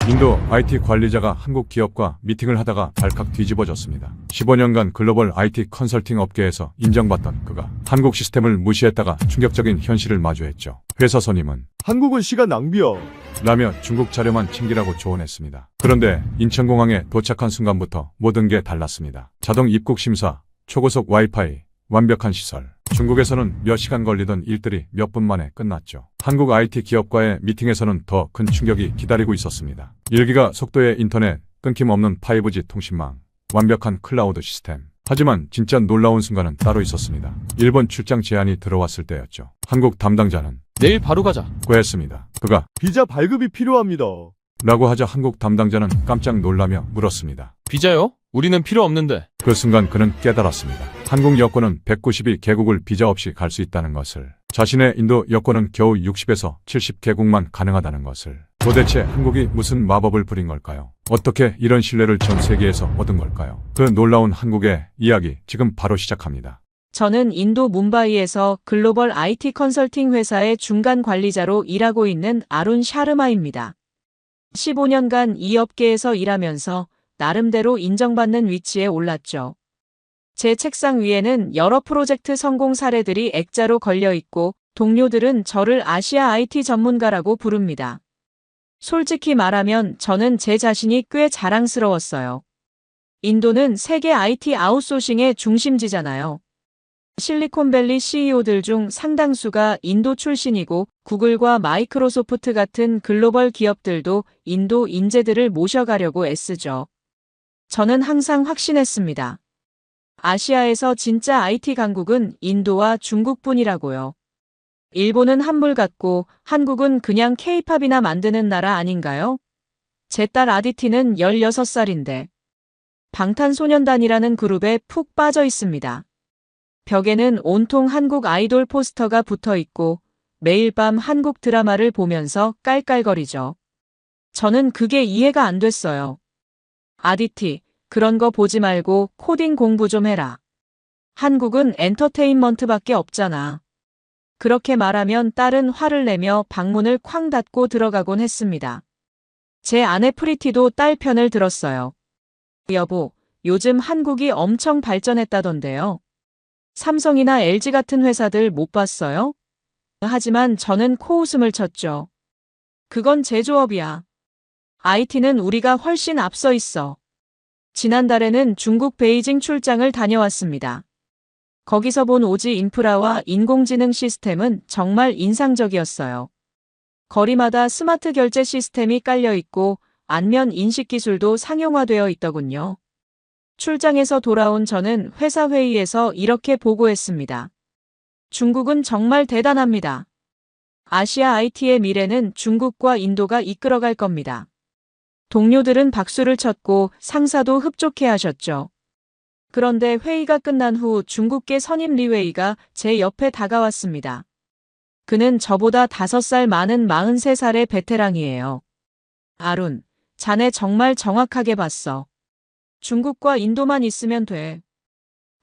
인도 IT 관리자가 한국 기업과 미팅을 하다가 발칵 뒤집어졌습니다. 15년간 글로벌 IT 컨설팅 업계에서 인정받던 그가 한국 시스템을 무시했다가 충격적인 현실을 마주했죠. 회사 선임은 한국은 시간 낭비야. 라며 중국 자료만 챙기라고 조언했습니다. 그런데 인천공항에 도착한 순간부터 모든 게 달랐습니다. 자동 입국 심사, 초고속 와이파이, 완벽한 시설. 중국에서는 몇 시간 걸리던 일들이 몇 분 만에 끝났죠. 한국 IT 기업과의 미팅에서는 더 큰 충격이 기다리고 있었습니다. 1기가 속도의 인터넷, 끊김없는 5G 통신망, 완벽한 클라우드 시스템. 하지만 진짜 놀라운 순간은 따로 있었습니다. 일본 출장 제안이 들어왔을 때였죠. 한국 담당자는 내일 바로 가자. 고 했습니다. 그가 비자 발급이 필요합니다. 라고 하자 한국 담당자는 깜짝 놀라며 물었습니다. 비자요? 우리는 필요 없는데. 그 순간 그는 깨달았습니다. 한국 여권은 192개국을 비자 없이 갈 수 있다는 것을. 자신의 인도 여권은 겨우 60에서 70개국만 가능하다는 것을. 도대체 한국이 무슨 마법을 부린 걸까요? 어떻게 이런 신뢰를 전 세계에서 얻은 걸까요? 그 놀라운 한국의 이야기 지금 바로 시작합니다. 저는 인도 뭄바이에서 글로벌 IT 컨설팅 회사의 중간 관리자로 일하고 있는 아룬 샤르마입니다. 15년간 이 업계에서 일하면서 나름대로 인정받는 위치에 올랐죠. 제 책상 위에는 여러 프로젝트 성공 사례들이 액자로 걸려 있고 동료들은 저를 아시아 IT 전문가라고 부릅니다. 솔직히 말하면 저는 제 자신이 꽤 자랑스러웠어요. 인도는 세계 IT 아웃소싱의 중심지잖아요. 실리콘밸리 CEO들 중 상당수가 인도 출신이고 구글과 마이크로소프트 같은 글로벌 기업들도 인도 인재들을 모셔가려고 애쓰죠. 저는 항상 확신했습니다. 아시아에서 진짜 IT 강국은 인도와 중국뿐이라고요. 일본은 한물 같고 한국은 그냥 K-팝이나 만드는 나라 아닌가요? 제 딸 아디티는 16살인데 방탄소년단이라는 그룹에 푹 빠져 있습니다. 벽에는 온통 한국 아이돌 포스터가 붙어 있고 매일 밤 한국 드라마를 보면서 깔깔거리죠. 저는 그게 이해가 안 됐어요. 아디티, 그런 거 보지 말고 코딩 공부 좀 해라. 한국은 엔터테인먼트밖에 없잖아. 그렇게 말하면 딸은 화를 내며 방문을 쾅 닫고 들어가곤 했습니다. 제 아내 프리티도 딸 편을 들었어요. 여보, 요즘 한국이 엄청 발전했다던데요. 삼성이나 LG 같은 회사들 못 봤어요? 하지만 저는 코웃음을 쳤죠. 그건 제조업이야. IT는 우리가 훨씬 앞서 있어. 지난달에는 중국 베이징 출장을 다녀왔습니다. 거기서 본 오지 인프라와 인공지능 시스템은 정말 인상적이었어요. 거리마다 스마트 결제 시스템이 깔려 있고 안면 인식 기술도 상용화되어 있더군요. 출장에서 돌아온 저는 회사 회의에서 이렇게 보고했습니다. 중국은 정말 대단합니다. 아시아 IT의 미래는 중국과 인도가 이끌어갈 겁니다. 동료들은 박수를 쳤고 상사도 흡족해 하셨죠. 그런데 회의가 끝난 후 중국계 선임 리웨이가 제 옆에 다가왔습니다. 그는 저보다 5살 많은 43살의 베테랑이에요. 아룬, 자네 정말 정확하게 봤어. 중국과 인도만 있으면 돼.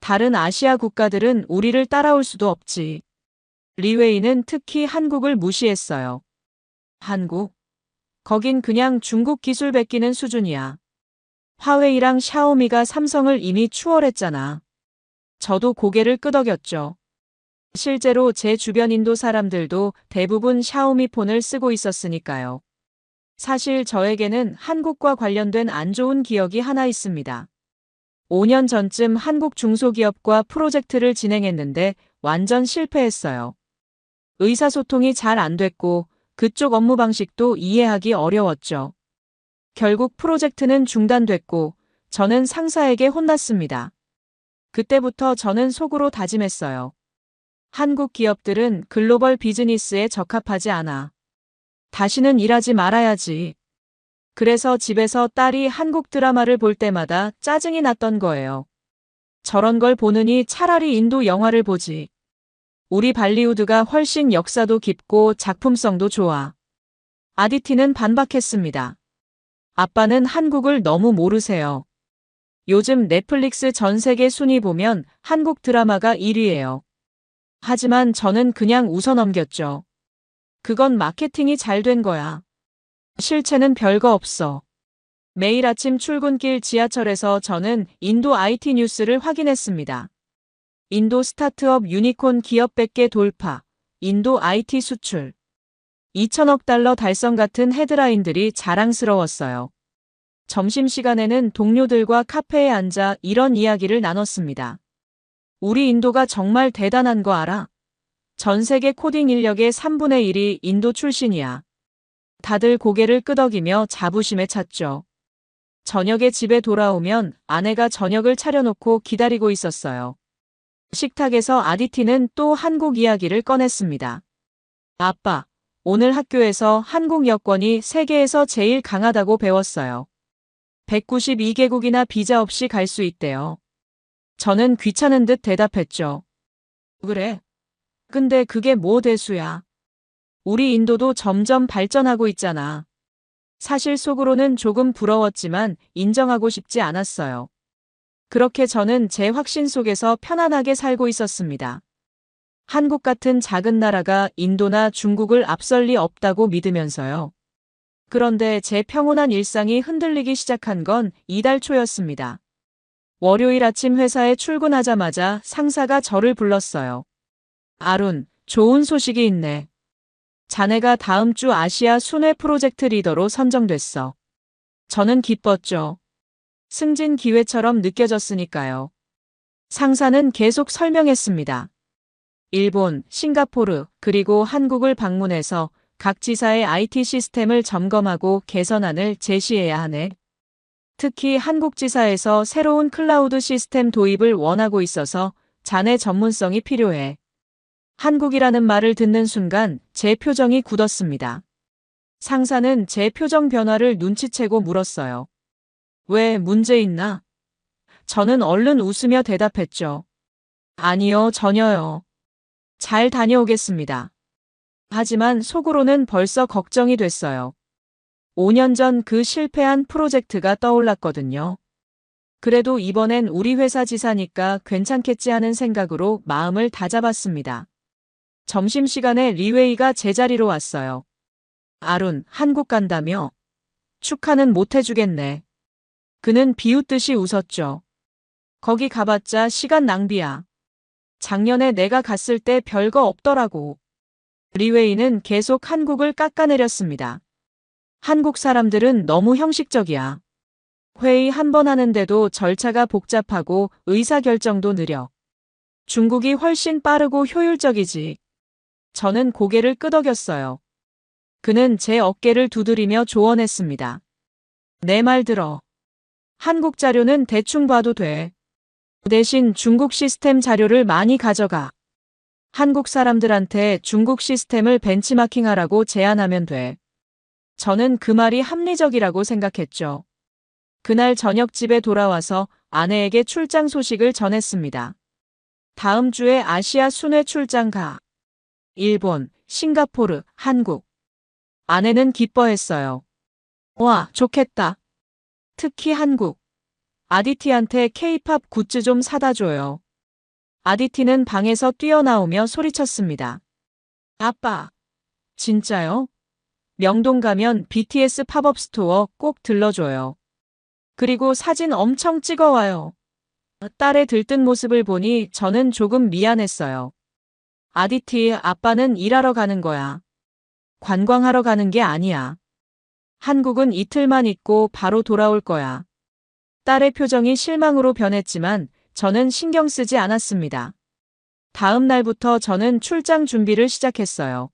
다른 아시아 국가들은 우리를 따라올 수도 없지. 리웨이는 특히 한국을 무시했어요. 한국? 거긴 그냥 중국 기술 베끼는 수준이야. 화웨이랑 샤오미가 삼성을 이미 추월했잖아. 저도 고개를 끄덕였죠. 실제로 제 주변 인도 사람들도 대부분 샤오미 폰을 쓰고 있었으니까요. 사실 저에게는 한국과 관련된 안 좋은 기억이 하나 있습니다. 5년 전쯤 한국 중소기업과 프로젝트를 진행했는데 완전 실패했어요. 의사소통이 잘 안 됐고 그쪽 업무 방식도 이해하기 어려웠죠. 결국 프로젝트는 중단됐고 저는 상사에게 혼났습니다. 그때부터 저는 속으로 다짐했어요. 한국 기업들은 글로벌 비즈니스에 적합하지 않아. 다시는 일하지 말아야지. 그래서 집에서 딸이 한국 드라마를 볼 때마다 짜증이 났던 거예요. 저런 걸 보느니 차라리 인도 영화를 보지. 우리 발리우드가 훨씬 역사도 깊고 작품성도 좋아. 아디티는 반박했습니다. 아빠는 한국을 너무 모르세요. 요즘 넷플릭스 전 세계 순위 보면 한국 드라마가 1위예요. 하지만 저는 그냥 웃어넘겼죠. 그건 마케팅이 잘 된 거야. 실체는 별거 없어. 매일 아침 출근길 지하철에서 저는 인도 IT 뉴스를 확인했습니다. 인도 스타트업 유니콘 기업 100개 돌파, 인도 IT 수출, 2천억 달러 달성 같은 헤드라인들이 자랑스러웠어요. 점심시간에는 동료들과 카페에 앉아 이런 이야기를 나눴습니다. 우리 인도가 정말 대단한 거 알아? 전 세계 코딩 인력의 3분의 1이 인도 출신이야. 다들 고개를 끄덕이며 자부심에 찼죠. 저녁에 집에 돌아오면 아내가 저녁을 차려놓고 기다리고 있었어요. 식탁에서 아디티는 또 한국 이야기를 꺼냈습니다. 아빠, 오늘 학교에서 한국 여권이 세계에서 제일 강하다고 배웠어요. 192개국이나 비자 없이 갈 수 있대요. 저는 귀찮은 듯 대답했죠. 그래? 근데 그게 뭐 대수야? 우리 인도도 점점 발전하고 있잖아. 사실 속으로는 조금 부러웠지만 인정하고 싶지 않았어요. 그렇게 저는 제 확신 속에서 편안하게 살고 있었습니다. 한국 같은 작은 나라가 인도나 중국을 앞설 리 없다고 믿으면서요. 그런데 제 평온한 일상이 흔들리기 시작한 건 이달 초였습니다. 월요일 아침 회사에 출근하자마자 상사가 저를 불렀어요. 아룬, 좋은 소식이 있네. 자네가 다음 주 아시아 순회 프로젝트 리더로 선정됐어. 저는 기뻤죠. 승진 기회처럼 느껴졌으니까요. 상사는 계속 설명했습니다. 일본, 싱가포르, 그리고 한국을 방문해서 각 지사의 IT 시스템을 점검하고 개선안을 제시해야 하네. 특히 한국 지사에서 새로운 클라우드 시스템 도입을 원하고 있어서 자네 전문성이 필요해. 한국이라는 말을 듣는 순간 제 표정이 굳었습니다. 상사는 제 표정 변화를 눈치채고 물었어요. 왜 문제 있나? 저는 얼른 웃으며 대답했죠. 아니요, 전혀요. 잘 다녀오겠습니다. 하지만 속으로는 벌써 걱정이 됐어요. 5년 전 그 실패한 프로젝트가 떠올랐거든요. 그래도 이번엔 우리 회사 지사니까 괜찮겠지 하는 생각으로 마음을 다잡았습니다. 점심시간에 리웨이가 제자리로 왔어요. 아룬, 한국 간다며? 축하는 못 해주겠네. 그는 비웃듯이 웃었죠. 거기 가봤자 시간 낭비야. 작년에 내가 갔을 때 별거 없더라고. 리웨이는 계속 한국을 깎아내렸습니다. 한국 사람들은 너무 형식적이야. 회의 한 번 하는데도 절차가 복잡하고 의사결정도 느려. 중국이 훨씬 빠르고 효율적이지. 저는 고개를 끄덕였어요. 그는 제 어깨를 두드리며 조언했습니다. 내 말 들어. 한국 자료는 대충 봐도 돼. 대신 중국 시스템 자료를 많이 가져가. 한국 사람들한테 중국 시스템을 벤치마킹하라고 제안하면 돼. 저는 그 말이 합리적이라고 생각했죠. 그날 저녁 집에 돌아와서 아내에게 출장 소식을 전했습니다. 다음 주에 아시아 순회 출장 가. 일본, 싱가포르, 한국. 아내는 기뻐했어요. 와, 좋겠다. 특히 한국. 아디티한테 K-팝 굿즈 좀 사다 줘요. 아디티는 방에서 뛰어나오며 소리쳤습니다. 아빠. 진짜요? 명동 가면 BTS 팝업 스토어 꼭 들러줘요. 그리고 사진 엄청 찍어와요. 딸의 들뜬 모습을 보니 저는 조금 미안했어요. 아디티, 아빠는 일하러 가는 거야. 관광하러 가는 게 아니야. 한국은 이틀만 있고 바로 돌아올 거야. 딸의 표정이 실망으로 변했지만 저는 신경 쓰지 않았습니다. 다음 날부터 저는 출장 준비를 시작했어요.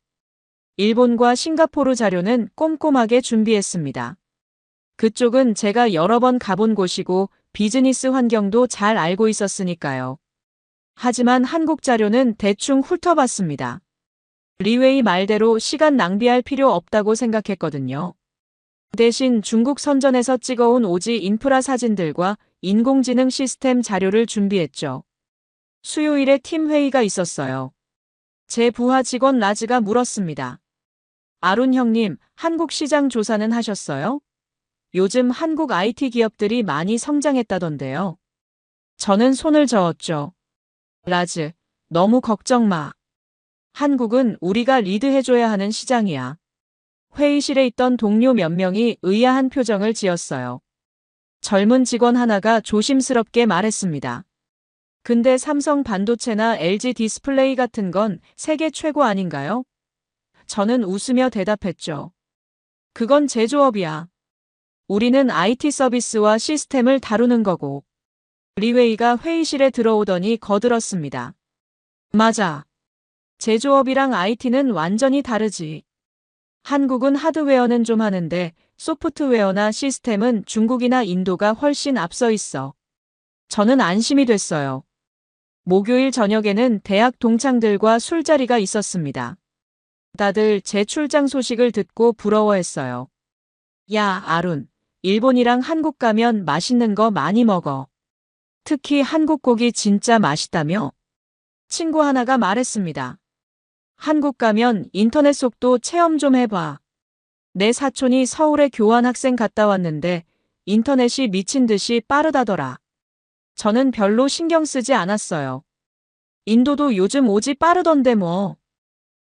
일본과 싱가포르 자료는 꼼꼼하게 준비했습니다. 그쪽은 제가 여러 번 가본 곳이고 비즈니스 환경도 잘 알고 있었으니까요. 하지만 한국 자료는 대충 훑어봤습니다. 리웨이 말대로 시간 낭비할 필요 없다고 생각했거든요. 대신 중국 선전에서 찍어온 오지 인프라 사진들과 인공지능 시스템 자료를 준비했죠. 수요일에 팀 회의가 있었어요. 제 부하 직원 라즈가 물었습니다. 아룬 형님, 한국 시장 조사는 하셨어요? 요즘 한국 IT 기업들이 많이 성장했다던데요. 저는 손을 저었죠. 라즈, 너무 걱정 마. 한국은 우리가 리드해줘야 하는 시장이야. 회의실에 있던 동료 몇 명이 의아한 표정을 지었어요. 젊은 직원 하나가 조심스럽게 말했습니다. 근데 삼성 반도체나 LG 디스플레이 같은 건 세계 최고 아닌가요? 저는 웃으며 대답했죠. 그건 제조업이야. 우리는 IT 서비스와 시스템을 다루는 거고. 리웨이가 회의실에 들어오더니 거들었습니다. 맞아. 제조업이랑 IT는 완전히 다르지. 한국은 하드웨어는 좀 하는데 소프트웨어나 시스템은 중국이나 인도가 훨씬 앞서 있어. 저는 안심이 됐어요. 목요일 저녁에는 대학 동창들과 술자리가 있었습니다. 다들 제 출장 소식을 듣고 부러워했어요. 야, 아룬. 일본이랑 한국 가면 맛있는 거 많이 먹어. 특히 한국 고기 진짜 맛있다며? 친구 하나가 말했습니다. 한국 가면 인터넷 속도 체험 좀 해봐. 내 사촌이 서울에 교환학생 갔다 왔는데 인터넷이 미친 듯이 빠르다더라. 저는 별로 신경 쓰지 않았어요. 인도도 요즘 오지 빠르던데 뭐.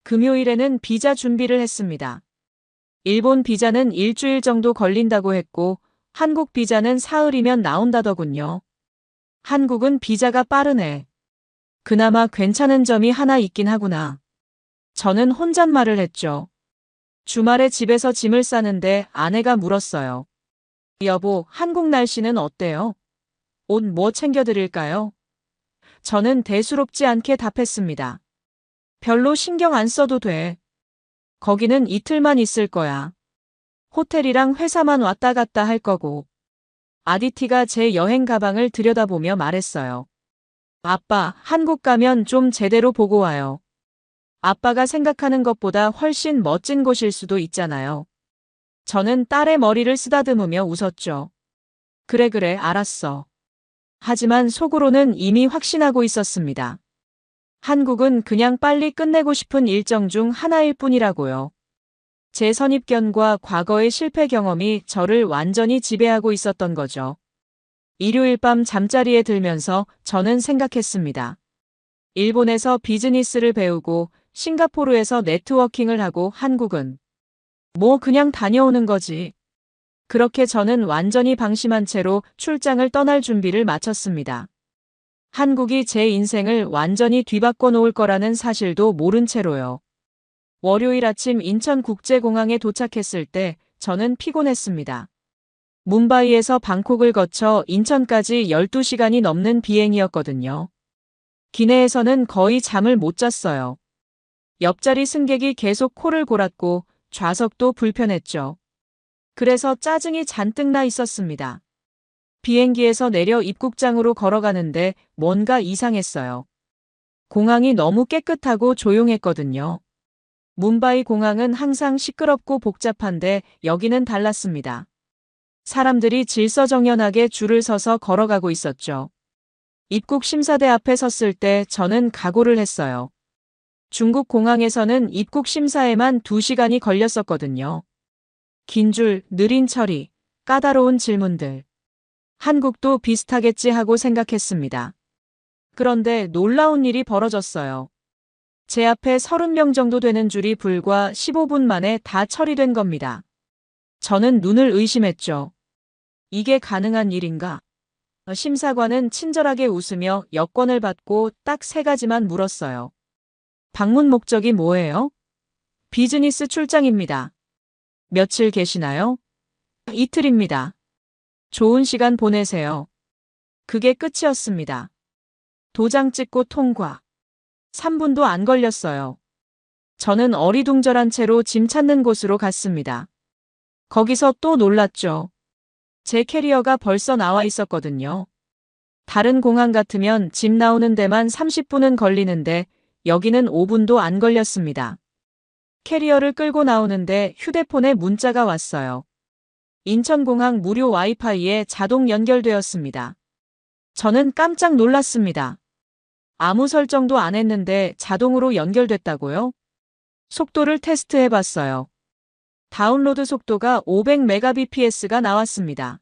금요일에는 비자 준비를 했습니다. 일본 비자는 일주일 정도 걸린다고 했고 한국 비자는 사흘이면 나온다더군요. 한국은 비자가 빠르네. 그나마 괜찮은 점이 하나 있긴 하구나. 저는 혼잣말을 했죠. 주말에 집에서 짐을 싸는데 아내가 물었어요. 여보, 한국 날씨는 어때요? 옷 뭐 챙겨드릴까요? 저는 대수롭지 않게 답했습니다. 별로 신경 안 써도 돼. 거기는 이틀만 있을 거야. 호텔이랑 회사만 왔다 갔다 할 거고. 아디티가 제 여행 가방을 들여다보며 말했어요. 아빠, 한국 가면 좀 제대로 보고 와요. 아빠가 생각하는 것보다 훨씬 멋진 곳일 수도 있잖아요. 저는 딸의 머리를 쓰다듬으며 웃었죠. 그래, 알았어. 하지만 속으로는 이미 확신하고 있었습니다. 한국은 그냥 빨리 끝내고 싶은 일정 중 하나일 뿐이라고요. 제 선입견과 과거의 실패 경험이 저를 완전히 지배하고 있었던 거죠. 일요일 밤 잠자리에 들면서 저는 생각했습니다. 일본에서 비즈니스를 배우고 싱가포르에서 네트워킹을 하고 한국은 뭐 그냥 다녀오는 거지. 그렇게 저는 완전히 방심한 채로 출장을 떠날 준비를 마쳤습니다. 한국이 제 인생을 완전히 뒤바꿔 놓을 거라는 사실도 모른 채로요. 월요일 아침 인천국제공항에 도착했을 때 저는 피곤했습니다. 뭄바이에서 방콕을 거쳐 인천까지 12시간이 넘는 비행이었거든요. 기내에서는 거의 잠을 못 잤어요. 옆자리 승객이 계속 코를 골았고 좌석도 불편했죠. 그래서 짜증이 잔뜩 나 있었습니다. 비행기에서 내려 입국장으로 걸어가는데 뭔가 이상했어요. 공항이 너무 깨끗하고 조용했거든요. 뭄바이 공항은 항상 시끄럽고 복잡한데 여기는 달랐습니다. 사람들이 질서정연하게 줄을 서서 걸어가고 있었죠. 입국 심사대 앞에 섰을 때 저는 각오를 했어요. 중국 공항에서는 입국 심사에만 2시간이 걸렸었거든요. 긴 줄, 느린 처리, 까다로운 질문들. 한국도 비슷하겠지 하고 생각했습니다. 그런데 놀라운 일이 벌어졌어요. 제 앞에 30명 정도 되는 줄이 불과 15분 만에 다 처리된 겁니다. 저는 눈을 의심했죠. 이게 가능한 일인가? 심사관은 친절하게 웃으며 여권을 받고 딱 3가지만 물었어요. 방문 목적이 뭐예요? 비즈니스 출장입니다. 며칠 계시나요? 이틀입니다. 좋은 시간 보내세요. 그게 끝이었습니다. 도장 찍고 통과. 3분도 안 걸렸어요. 저는 어리둥절한 채로 짐 찾는 곳으로 갔습니다. 거기서 또 놀랐죠. 제 캐리어가 벌써 나와 있었거든요. 다른 공항 같으면 짐 나오는 데만 30분은 걸리는데 여기는 5분도 안 걸렸습니다. 캐리어를 끌고 나오는데 휴대폰에 문자가 왔어요. 인천공항 무료 와이파이에 자동 연결되었습니다. 저는 깜짝 놀랐습니다. 아무 설정도 안 했는데 자동으로 연결됐다고요? 속도를 테스트해봤어요. 다운로드 속도가 500mbps가 나왔습니다.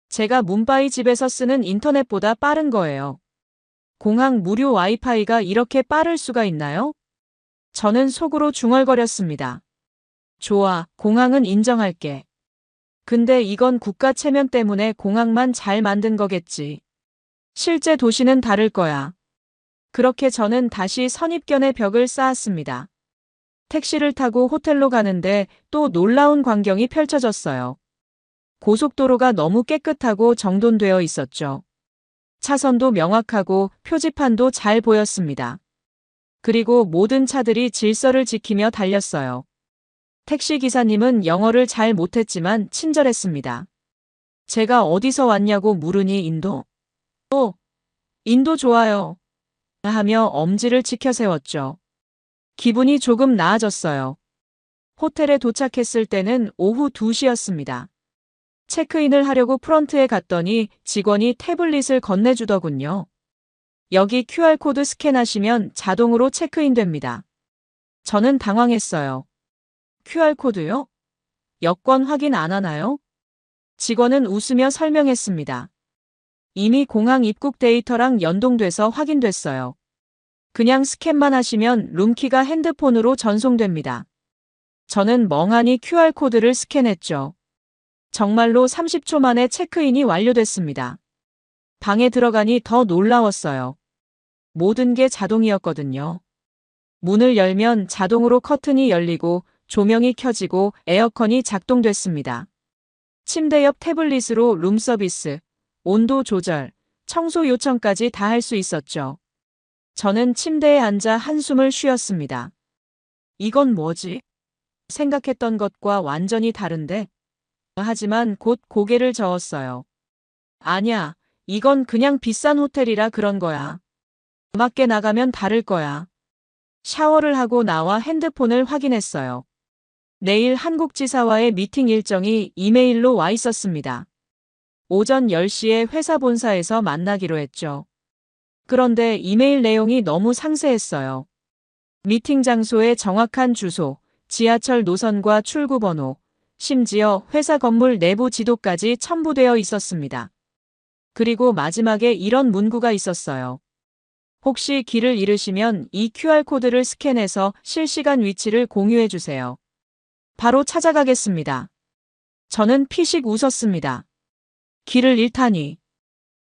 제가 뭄바이 집에서 쓰는 인터넷보다 빠른 거예요. 공항 무료 와이파이가 이렇게 빠를 수가 있나요? 저는 속으로 중얼거렸습니다. 좋아, 공항은 인정할게. 근데 이건 국가 체면 때문에 공항만 잘 만든 거겠지. 실제 도시는 다를 거야. 그렇게 저는 다시 선입견의 벽을 쌓았습니다. 택시를 타고 호텔로 가는데 또 놀라운 광경이 펼쳐졌어요. 고속도로가 너무 깨끗하고 정돈되어 있었죠. 차선도 명확하고 표지판도 잘 보였습니다. 그리고 모든 차들이 질서를 지키며 달렸어요. 택시 기사님은 영어를 잘 못했지만 친절했습니다. 제가 어디서 왔냐고 물으니 인도. 인도 좋아요. 하며 엄지를 치켜 세웠죠. 기분이 조금 나아졌어요. 호텔에 도착했을 때는 오후 2시였습니다. 체크인을 하려고 프런트에 갔더니 직원이 태블릿을 건네주더군요. 여기 QR코드 스캔하시면 자동으로 체크인 됩니다. 저는 당황했어요. QR코드요? 여권 확인 안 하나요? 직원은 웃으며 설명했습니다. 이미 공항 입국 데이터랑 연동돼서 확인됐어요. 그냥 스캔만 하시면 룸키가 핸드폰으로 전송됩니다. 저는 멍하니 QR코드를 스캔했죠. 정말로 30초 만에 체크인이 완료됐습니다. 방에 들어가니 더 놀라웠어요. 모든 게 자동이었거든요. 문을 열면 자동으로 커튼이 열리고 조명이 켜지고 에어컨이 작동됐습니다. 침대 옆 태블릿으로 룸서비스, 온도 조절, 청소 요청까지 다 할 수 있었죠. 저는 침대에 앉아 한숨을 쉬었습니다. 이건 뭐지? 생각했던 것과 완전히 다른데? 하지만 곧 고개를 저었어요. 아냐, 이건 그냥 비싼 호텔이라 그런 거야. 밖에 나가면 다를 거야. 샤워를 하고 나와 핸드폰을 확인했어요. 내일 한국지사와의 미팅 일정이 이메일로 와 있었습니다. 오전 10시에 회사 본사에서 만나기로 했죠. 그런데 이메일 내용이 너무 상세했어요. 미팅 장소의 정확한 주소, 지하철 노선과 출구 번호, 심지어 회사 건물 내부 지도까지 첨부되어 있었습니다. 그리고 마지막에 이런 문구가 있었어요. 혹시 길을 잃으시면 이 QR코드를 스캔해서 실시간 위치를 공유해 주세요. 바로 찾아가겠습니다. 저는 피식 웃었습니다. 길을 잃다니.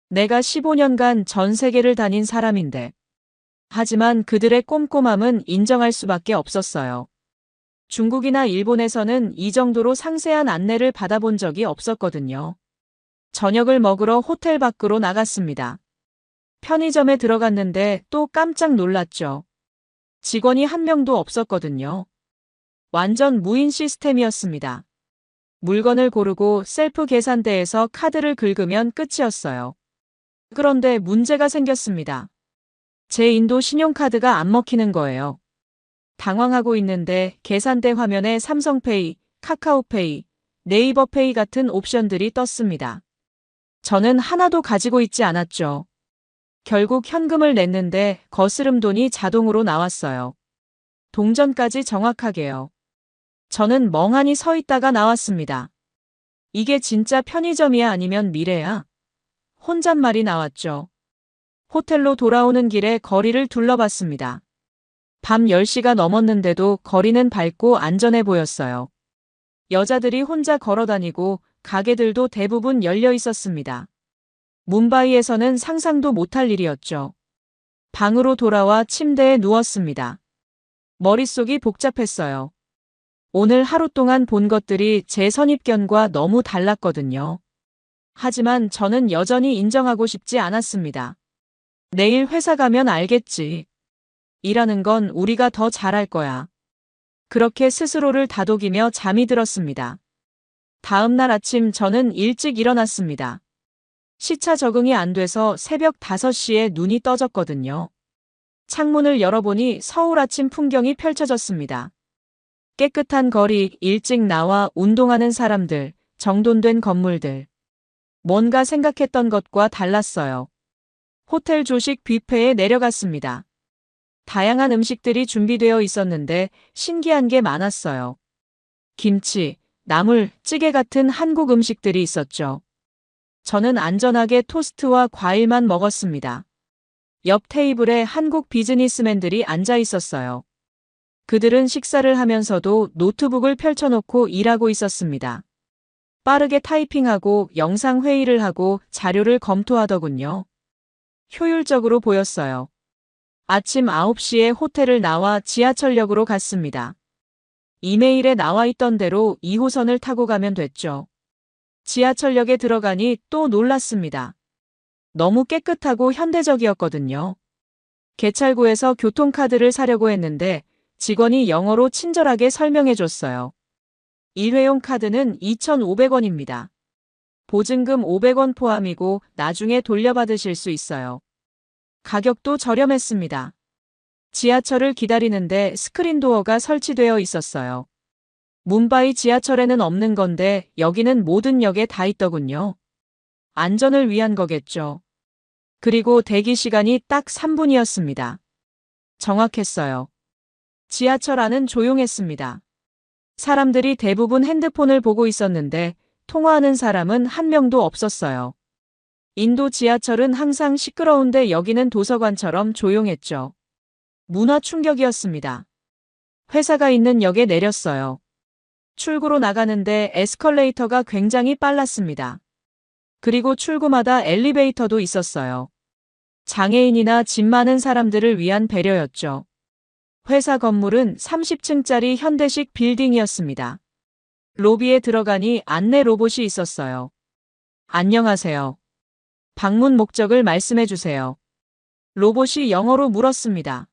내가 15년간 전 세계를 다닌 사람인데. 하지만 그들의 꼼꼼함은 인정할 수밖에 없었어요. 중국이나 일본에서는 이 정도로 상세한 안내를 받아본 적이 없었거든요. 저녁을 먹으러 호텔 밖으로 나갔습니다. 편의점에 들어갔는데 또 깜짝 놀랐죠. 직원이 한 명도 없었거든요. 완전 무인 시스템이었습니다. 물건을 고르고 셀프 계산대에서 카드를 긁으면 끝이었어요. 그런데 문제가 생겼습니다. 제 인도 신용카드가 안 먹히는 거예요. 당황하고 있는데 계산대 화면에 삼성페이, 카카오페이, 네이버페이 같은 옵션들이 떴습니다. 저는 하나도 가지고 있지 않았죠. 결국 현금을 냈는데 거스름 돈이 자동으로 나왔어요. 동전까지 정확하게요. 저는 멍하니 서 있다가 나왔습니다. 이게 진짜 편의점이야 아니면 미래야? 혼잣말이 나왔죠. 호텔로 돌아오는 길에 거리를 둘러봤습니다. 밤 10시가 넘었는데도 거리는 밝고 안전해 보였어요. 여자들이 혼자 걸어다니고 가게들도 대부분 열려 있었습니다. 뭄바이에서는 상상도 못할 일이었죠. 방으로 돌아와 침대에 누웠습니다. 머릿속이 복잡했어요. 오늘 하루 동안 본 것들이 제 선입견과 너무 달랐거든요. 하지만 저는 여전히 인정하고 싶지 않았습니다. 내일 회사 가면 알겠지. 일하는 건 우리가 더 잘할 거야. 그렇게 스스로를 다독이며 잠이 들었습니다. 다음 날 아침 저는 일찍 일어났습니다. 시차 적응이 안 돼서 새벽 5시에 눈이 떠졌거든요. 창문을 열어보니 서울 아침 풍경이 펼쳐졌습니다. 깨끗한 거리, 일찍 나와 운동하는 사람들, 정돈된 건물들. 뭔가 생각했던 것과 달랐어요. 호텔 조식 뷔페에 내려갔습니다. 다양한 음식들이 준비되어 있었는데 신기한 게 많았어요. 김치, 나물, 찌개 같은 한국 음식들이 있었죠. 저는 안전하게 토스트와 과일만 먹었습니다. 옆 테이블에 한국 비즈니스맨들이 앉아 있었어요. 그들은 식사를 하면서도 노트북을 펼쳐놓고 일하고 있었습니다. 빠르게 타이핑하고 영상회의를 하고 자료를 검토하더군요. 효율적으로 보였어요. 아침 9시에 호텔을 나와 지하철역으로 갔습니다. 이메일에 나와 있던 대로 2호선을 타고 가면 됐죠. 지하철역에 들어가니 또 놀랐습니다. 너무 깨끗하고 현대적이었거든요. 개찰구에서 교통카드를 사려고 했는데 직원이 영어로 친절하게 설명해 줬어요. 일회용 카드는 2,500원입니다. 보증금 500원 포함이고 나중에 돌려받으실 수 있어요. 가격도 저렴했습니다. 지하철을 기다리는데 스크린도어가 설치되어 있었어요. 뭄바이 지하철에는 없는 건데 여기는 모든 역에 다 있더군요. 안전을 위한 거겠죠. 그리고 대기 시간이 딱 3분이었습니다. 정확했어요. 지하철 안은 조용했습니다. 사람들이 대부분 핸드폰을 보고 있었는데 통화하는 사람은 한 명도 없었어요. 인도 지하철은 항상 시끄러운데 여기는 도서관처럼 조용했죠. 문화 충격이었습니다. 회사가 있는 역에 내렸어요. 출구로 나가는데 에스컬레이터가 굉장히 빨랐습니다. 그리고 출구마다 엘리베이터도 있었어요. 장애인이나 짐 많은 사람들을 위한 배려였죠. 회사 건물은 30층짜리 현대식 빌딩이었습니다. 로비에 들어가니 안내 로봇이 있었어요. 안녕하세요. 방문 목적을 말씀해 주세요. 로봇이 영어로 물었습니다.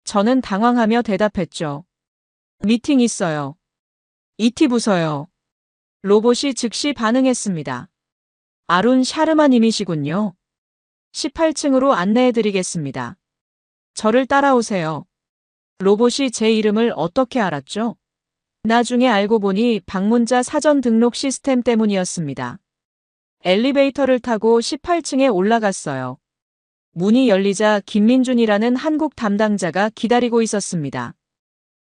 저는 당황하며 대답했죠. 미팅 있어요. 이티 부서요. 로봇이 즉시 반응했습니다. 아룬 샤르마님이시군요. 18층으로 안내해 드리겠습니다. 저를 따라오세요. 로봇이 제 이름을 어떻게 알았죠? 나중에 알고 보니 방문자 사전 등록 시스템 때문이었습니다. 엘리베이터를 타고 18층에 올라갔어요. 문이 열리자 김민준이라는 한국 담당자가 기다리고 있었습니다.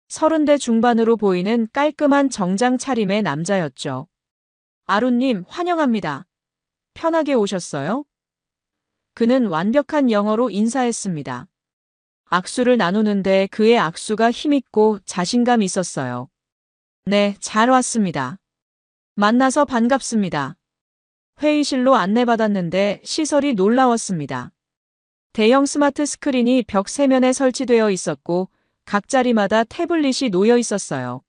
30대 중반으로 보이는 깔끔한 정장 차림의 남자였죠. 아룬님, 환영합니다. 편하게 오셨어요? 그는 완벽한 영어로 인사했습니다. 악수를 나누는데 그의 악수가 힘있고 자신감 있었어요. 네, 잘 왔습니다. 만나서 반갑습니다. 회의실로 안내받았는데 시설이 놀라웠습니다. 대형 스마트 스크린이 벽 세면에 설치되어 있었고 각 자리마다 태블릿이 놓여 있었어요.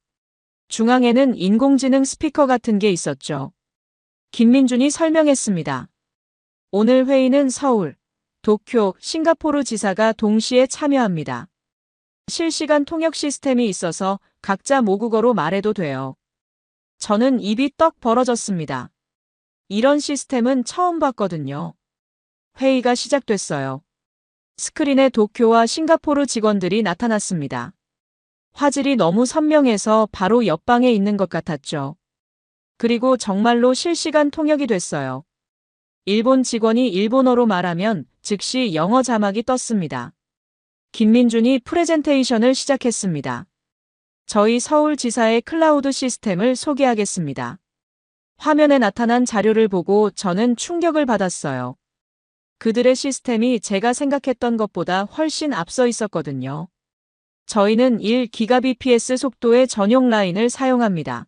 중앙에는 인공지능 스피커 같은 게 있었죠. 김민준이 설명했습니다. 오늘 회의는 서울, 도쿄, 싱가포르 지사가 동시에 참여합니다. 실시간 통역 시스템이 있어서 각자 모국어로 말해도 돼요. 저는 입이 떡 벌어졌습니다. 이런 시스템은 처음 봤거든요. 회의가 시작됐어요. 스크린에 도쿄와 싱가포르 직원들이 나타났습니다. 화질이 너무 선명해서 바로 옆방에 있는 것 같았죠. 그리고 정말로 실시간 통역이 됐어요. 일본 직원이 일본어로 말하면 즉시 영어 자막이 떴습니다. 김민준이 프레젠테이션을 시작했습니다. 저희 서울지사의 클라우드 시스템을 소개하겠습니다. 화면에 나타난 자료를 보고 저는 충격을 받았어요. 그들의 시스템이 제가 생각했던 것보다 훨씬 앞서 있었거든요. 저희는 1GBps 속도의 전용 라인을 사용합니다.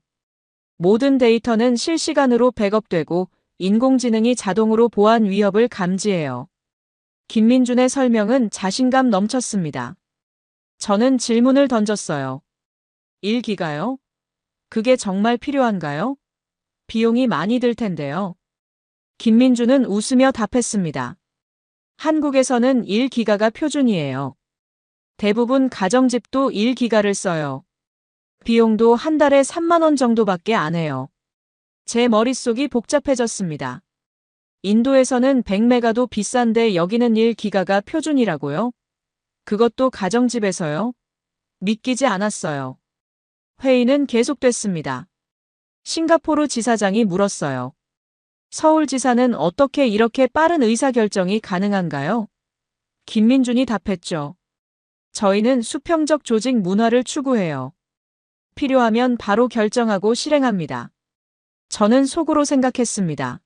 모든 데이터는 실시간으로 백업되고 인공지능이 자동으로 보안 위협을 감지해요. 김민준의 설명은 자신감 넘쳤습니다. 저는 질문을 던졌어요. 1기가요? 그게 정말 필요한가요? 비용이 많이 들 텐데요. 김민준은 웃으며 답했습니다. 한국에서는 1기가가 표준이에요. 대부분 가정집도 1기가를 써요. 비용도 한 달에 3만 원 정도밖에 안 해요. 제 머릿속이 복잡해졌습니다. 인도에서는 100메가도 비싼데 여기는 1기가가 표준이라고요? 그것도 가정집에서요? 믿기지 않았어요. 회의는 계속됐습니다. 싱가포르 지사장이 물었어요. 서울지사는 어떻게 이렇게 빠른 의사결정이 가능한가요? 김민준이 답했죠. 저희는 수평적 조직 문화를 추구해요. 필요하면 바로 결정하고 실행합니다. 저는 속으로 생각했습니다.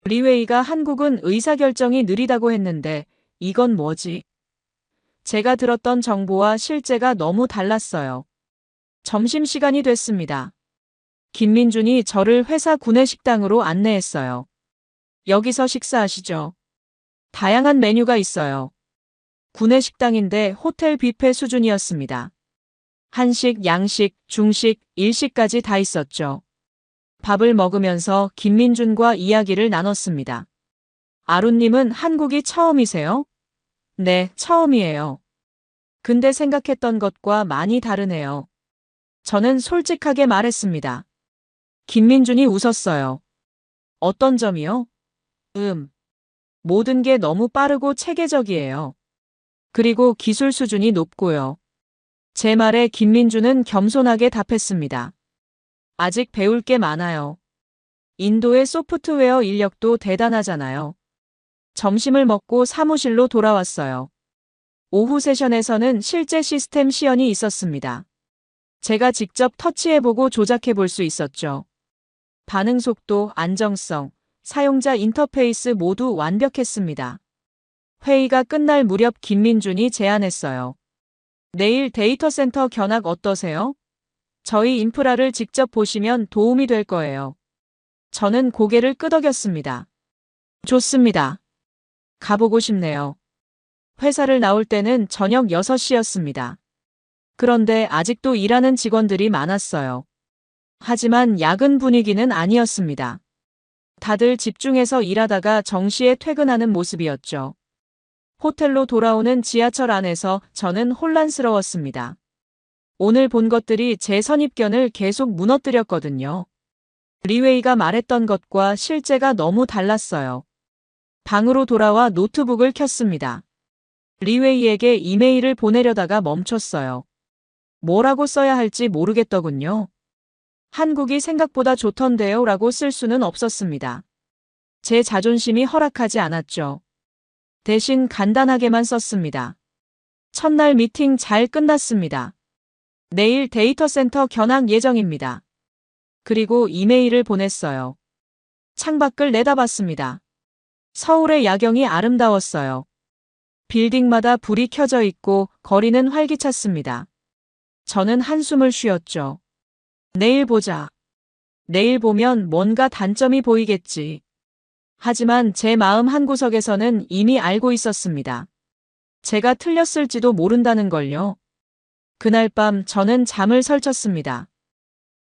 리웨이가 한국은 의사결정이 느리다고 했는데 이건 뭐지? 제가 들었던 정보와 실제가 너무 달랐어요. 점심시간이 됐습니다. 김민준이 저를 회사 구내식당으로 안내했어요. 여기서 식사하시죠. 다양한 메뉴가 있어요. 구내식당인데 호텔 뷔페 수준이었습니다. 한식, 양식, 중식, 일식까지 다 있었죠. 밥을 먹으면서 김민준과 이야기를 나눴습니다. 아론님은 한국이 처음이세요? 네, 처음이에요. 근데 생각했던 것과 많이 다르네요. 저는 솔직하게 말했습니다. 김민준이 웃었어요. 어떤 점이요? 모든 게 너무 빠르고 체계적이에요. 그리고 기술 수준이 높고요. 제 말에 김민준은 겸손하게 답했습니다. 아직 배울 게 많아요. 인도의 소프트웨어 인력도 대단하잖아요. 점심을 먹고 사무실로 돌아왔어요. 오후 세션에서는 실제 시스템 시연이 있었습니다. 제가 직접 터치해보고 조작해볼 수 있었죠. 반응 속도, 안정성, 사용자 인터페이스 모두 완벽했습니다. 회의가 끝날 무렵 김민준이 제안했어요. 내일 데이터 센터 견학 어떠세요? 저희 인프라를 직접 보시면 도움이 될 거예요. 저는 고개를 끄덕였습니다. 좋습니다. 가보고 싶네요. 회사를 나올 때는 저녁 6시였습니다. 그런데 아직도 일하는 직원들이 많았어요. 하지만 야근 분위기는 아니었습니다. 다들 집중해서 일하다가 정시에 퇴근하는 모습이었죠. 호텔로 돌아오는 지하철 안에서 저는 혼란스러웠습니다. 오늘 본 것들이 제 선입견을 계속 무너뜨렸거든요. 리웨이가 말했던 것과 실제가 너무 달랐어요. 방으로 돌아와 노트북을 켰습니다. 리웨이에게 이메일을 보내려다가 멈췄어요. 뭐라고 써야 할지 모르겠더군요. 한국이 생각보다 좋던데요 라고 쓸 수는 없었습니다. 제 자존심이 허락하지 않았죠. 대신 간단하게만 썼습니다. 첫날 미팅 잘 끝났습니다. 내일 데이터 센터 견학 예정입니다. 그리고 이메일을 보냈어요. 창밖을 내다봤습니다. 서울의 야경이 아름다웠어요. 빌딩마다 불이 켜져 있고 거리는 활기찼습니다. 저는 한숨을 쉬었죠. 내일 보자. 내일 보면 뭔가 단점이 보이겠지. 하지만 제 마음 한구석에서는 이미 알고 있었습니다. 제가 틀렸을지도 모른다는 걸요. 그날 밤 저는 잠을 설쳤습니다.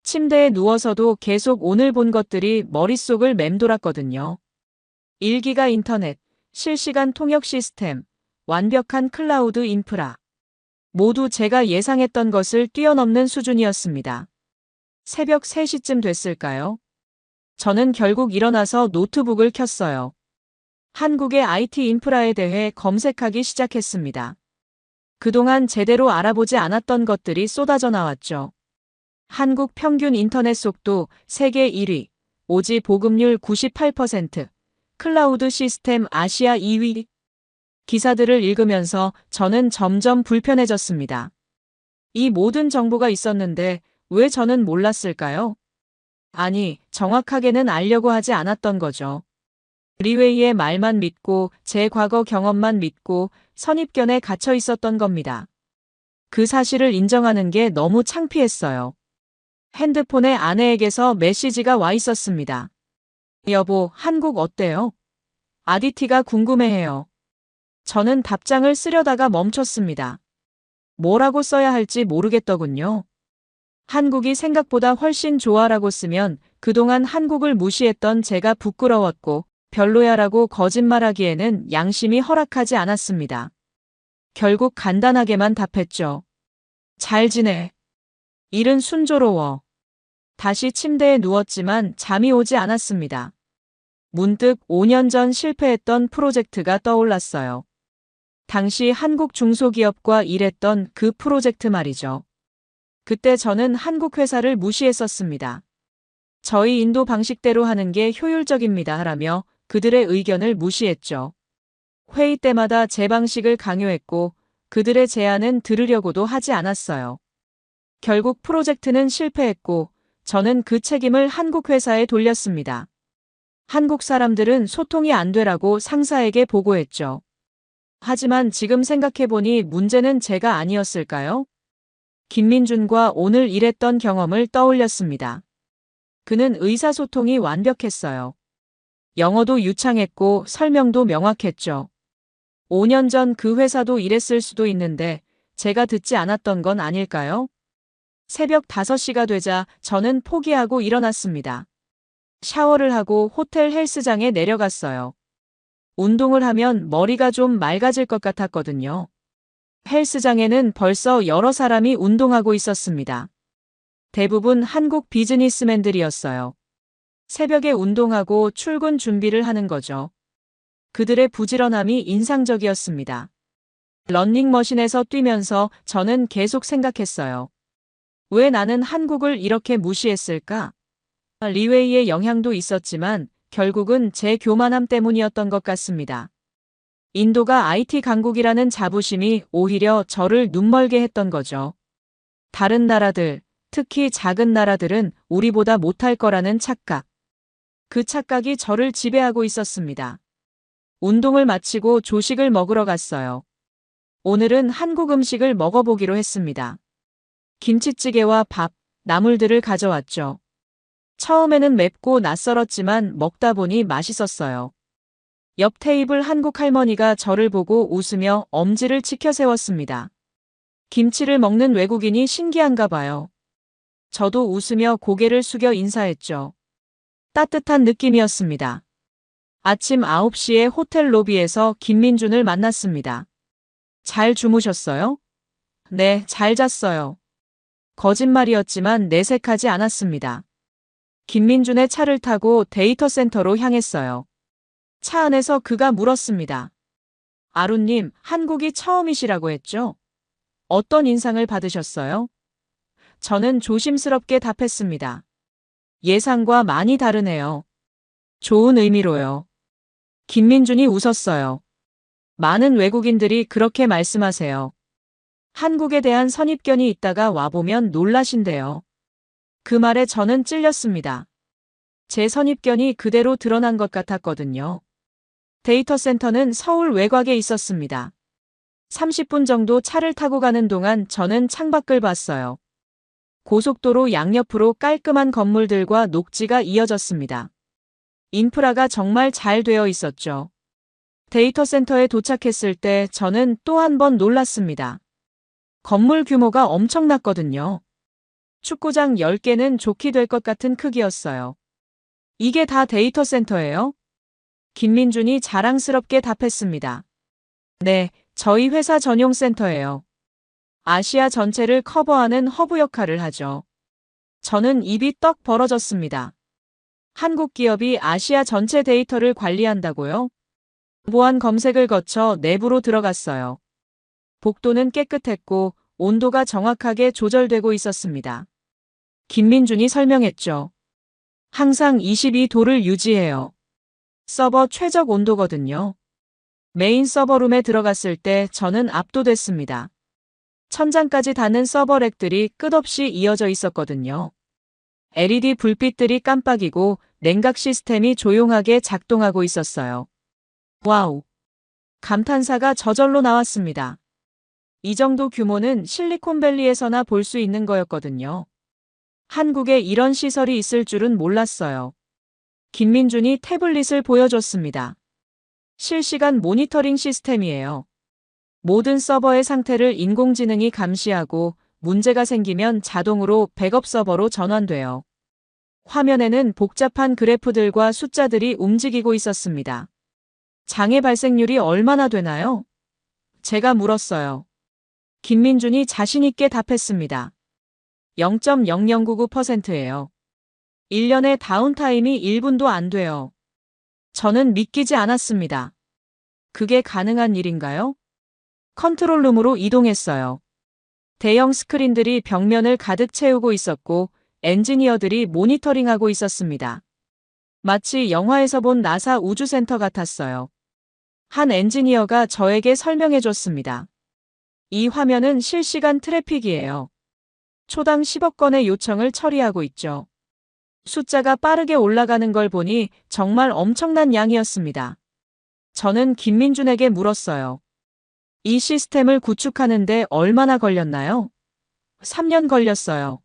침대에 누워서도 계속 오늘 본 것들이 머릿속을 맴돌았거든요. 1기가 인터넷, 실시간 통역 시스템, 완벽한 클라우드 인프라. 모두 제가 예상했던 것을 뛰어넘는 수준이었습니다. 새벽 3시쯤 됐을까요? 저는 결국 일어나서 노트북을 켰어요. 한국의 IT 인프라에 대해 검색하기 시작했습니다. 그동안 제대로 알아보지 않았던 것들이 쏟아져 나왔죠. 한국 평균 인터넷 속도 세계 1위, 오지 보급률 98%, 클라우드 시스템 아시아 2위. 기사들을 읽으면서 저는 점점 불편해졌습니다. 이 모든 정보가 있었는데 왜 저는 몰랐을까요? 아니, 정확하게는 알려고 하지 않았던 거죠. 리웨이의 말만 믿고 제 과거 경험만 믿고 선입견에 갇혀 있었던 겁니다. 그 사실을 인정하는 게 너무 창피했어요. 핸드폰에 아내에게서 메시지가 와 있었습니다. 여보, 한국 어때요? 아디티가 궁금해해요. 저는 답장을 쓰려다가 멈췄습니다. 뭐라고 써야 할지 모르겠더군요. 한국이 생각보다 훨씬 좋아라고 쓰면 그동안 한국을 무시했던 제가 부끄러웠고 별로야라고 거짓말하기에는 양심이 허락하지 않았습니다. 결국 간단하게만 답했죠. 잘 지내. 일은 순조로워. 다시 침대에 누웠지만 잠이 오지 않았습니다. 문득 5년 전 실패했던 프로젝트가 떠올랐어요. 당시 한국 중소기업과 일했던 그 프로젝트 말이죠. 그때 저는 한국 회사를 무시했었습니다. 저희 인도 방식대로 하는 게 효율적입니다 라며 그들의 의견을 무시했죠. 회의 때마다 제 방식을 강요했고 그들의 제안은 들으려고도 하지 않았어요. 결국 프로젝트는 실패했고 저는 그 책임을 한국 회사에 돌렸습니다. 한국 사람들은 소통이 안 되라고 상사에게 보고했죠. 하지만 지금 생각해보니 문제는 제가 아니었을까요? 김민준과 오늘 일했던 경험을 떠올렸습니다. 그는 의사소통이 완벽했어요. 영어도 유창했고 설명도 명확했죠. 5년 전 그 회사도 이랬을 수도 있는데 제가 듣지 않았던 건 아닐까요? 새벽 5시가 되자 저는 포기하고 일어났습니다. 샤워를 하고 호텔 헬스장에 내려갔어요. 운동을 하면 머리가 좀 맑아질 것 같았거든요. 헬스장에는 벌써 여러 사람이 운동하고 있었습니다. 대부분 한국 비즈니스맨들이었어요. 새벽에 운동하고 출근 준비를 하는 거죠. 그들의 부지런함이 인상적이었습니다. 러닝머신에서 뛰면서 저는 계속 생각했어요. 왜 나는 한국을 이렇게 무시했을까? 리웨이의 영향도 있었지만 결국은 제 교만함 때문이었던 것 같습니다. 인도가 IT 강국이라는 자부심이 오히려 저를 눈멀게 했던 거죠. 다른 나라들, 특히 작은 나라들은 우리보다 못할 거라는 착각. 그 착각이 저를 지배하고 있었습니다. 운동을 마치고 조식을 먹으러 갔어요. 오늘은 한국 음식을 먹어보기로 했습니다. 김치찌개와 밥, 나물들을 가져왔죠. 처음에는 맵고 낯설었지만 먹다 보니 맛있었어요. 옆 테이블 한국 할머니가 저를 보고 웃으며 엄지를 치켜 세웠습니다. 김치를 먹는 외국인이 신기한가 봐요. 저도 웃으며 고개를 숙여 인사했죠. 따뜻한 느낌이었습니다. 아침 9시에 호텔 로비에서 김민준을 만났습니다. 잘 주무셨어요? 네, 잘 잤어요. 거짓말이었지만 내색하지 않았습니다. 김민준의 차를 타고 데이터 센터로 향했어요. 차 안에서 그가 물었습니다. 아루님, 한국이 처음이시라고 했죠? 어떤 인상을 받으셨어요? 저는 조심스럽게 답했습니다. 예상과 많이 다르네요. 좋은 의미로요. 김민준이 웃었어요. 많은 외국인들이 그렇게 말씀하세요. 한국에 대한 선입견이 있다가 와보면 놀라신대요. 그 말에 저는 찔렸습니다. 제 선입견이 그대로 드러난 것 같았거든요. 데이터 센터는 서울 외곽에 있었습니다. 30분 정도 차를 타고 가는 동안 저는 창밖을 봤어요. 고속도로 양옆으로 깔끔한 건물들과 녹지가 이어졌습니다. 인프라가 정말 잘 되어 있었죠. 데이터 센터에 도착했을 때 저는 또 한 번 놀랐습니다. 건물 규모가 엄청났거든요. 축구장 10개는 좋게 될 것 같은 크기였어요. 이게 다 데이터 센터예요? 김민준이 자랑스럽게 답했습니다. 네, 저희 회사 전용 센터예요. 아시아 전체를 커버하는 허브 역할을 하죠. 저는 입이 떡 벌어졌습니다. 한국 기업이 아시아 전체 데이터를 관리한다고요? 보안 검색을 거쳐 내부로 들어갔어요. 복도는 깨끗했고 온도가 정확하게 조절되고 있었습니다. 김민준이 설명했죠. 항상 22도를 유지해요. 서버 최적 온도거든요. 메인 서버룸에 들어갔을 때 저는 압도됐습니다. 천장까지 닿는 서버렉들이 끝없이 이어져 있었거든요. LED 불빛들이 깜빡이고 냉각 시스템이 조용하게 작동하고 있었어요. 와우! 감탄사가 저절로 나왔습니다. 이 정도 규모는 실리콘밸리에서나 볼 수 있는 거였거든요. 한국에 이런 시설이 있을 줄은 몰랐어요. 김민준이 태블릿을 보여줬습니다. 실시간 모니터링 시스템이에요. 모든 서버의 상태를 인공지능이 감시하고 문제가 생기면 자동으로 백업 서버로 전환돼요. 화면에는 복잡한 그래프들과 숫자들이 움직이고 있었습니다. 장애 발생률이 얼마나 되나요? 제가 물었어요. 김민준이 자신있게 답했습니다. 0.0099%예요. 1년에 다운타임이 1분도 안 돼요. 저는 믿기지 않았습니다. 그게 가능한 일인가요? 컨트롤룸으로 이동했어요. 대형 스크린들이 벽면을 가득 채우고 있었고 엔지니어들이 모니터링하고 있었습니다. 마치 영화에서 본 나사 우주센터 같았어요. 한 엔지니어가 저에게 설명해줬습니다. 이 화면은 실시간 트래픽이에요. 초당 10억 건의 요청을 처리하고 있죠. 숫자가 빠르게 올라가는 걸 보니 정말 엄청난 양이었습니다. 저는 김민준에게 물었어요. 이 시스템을 구축하는데 얼마나 걸렸나요? 3년 걸렸어요.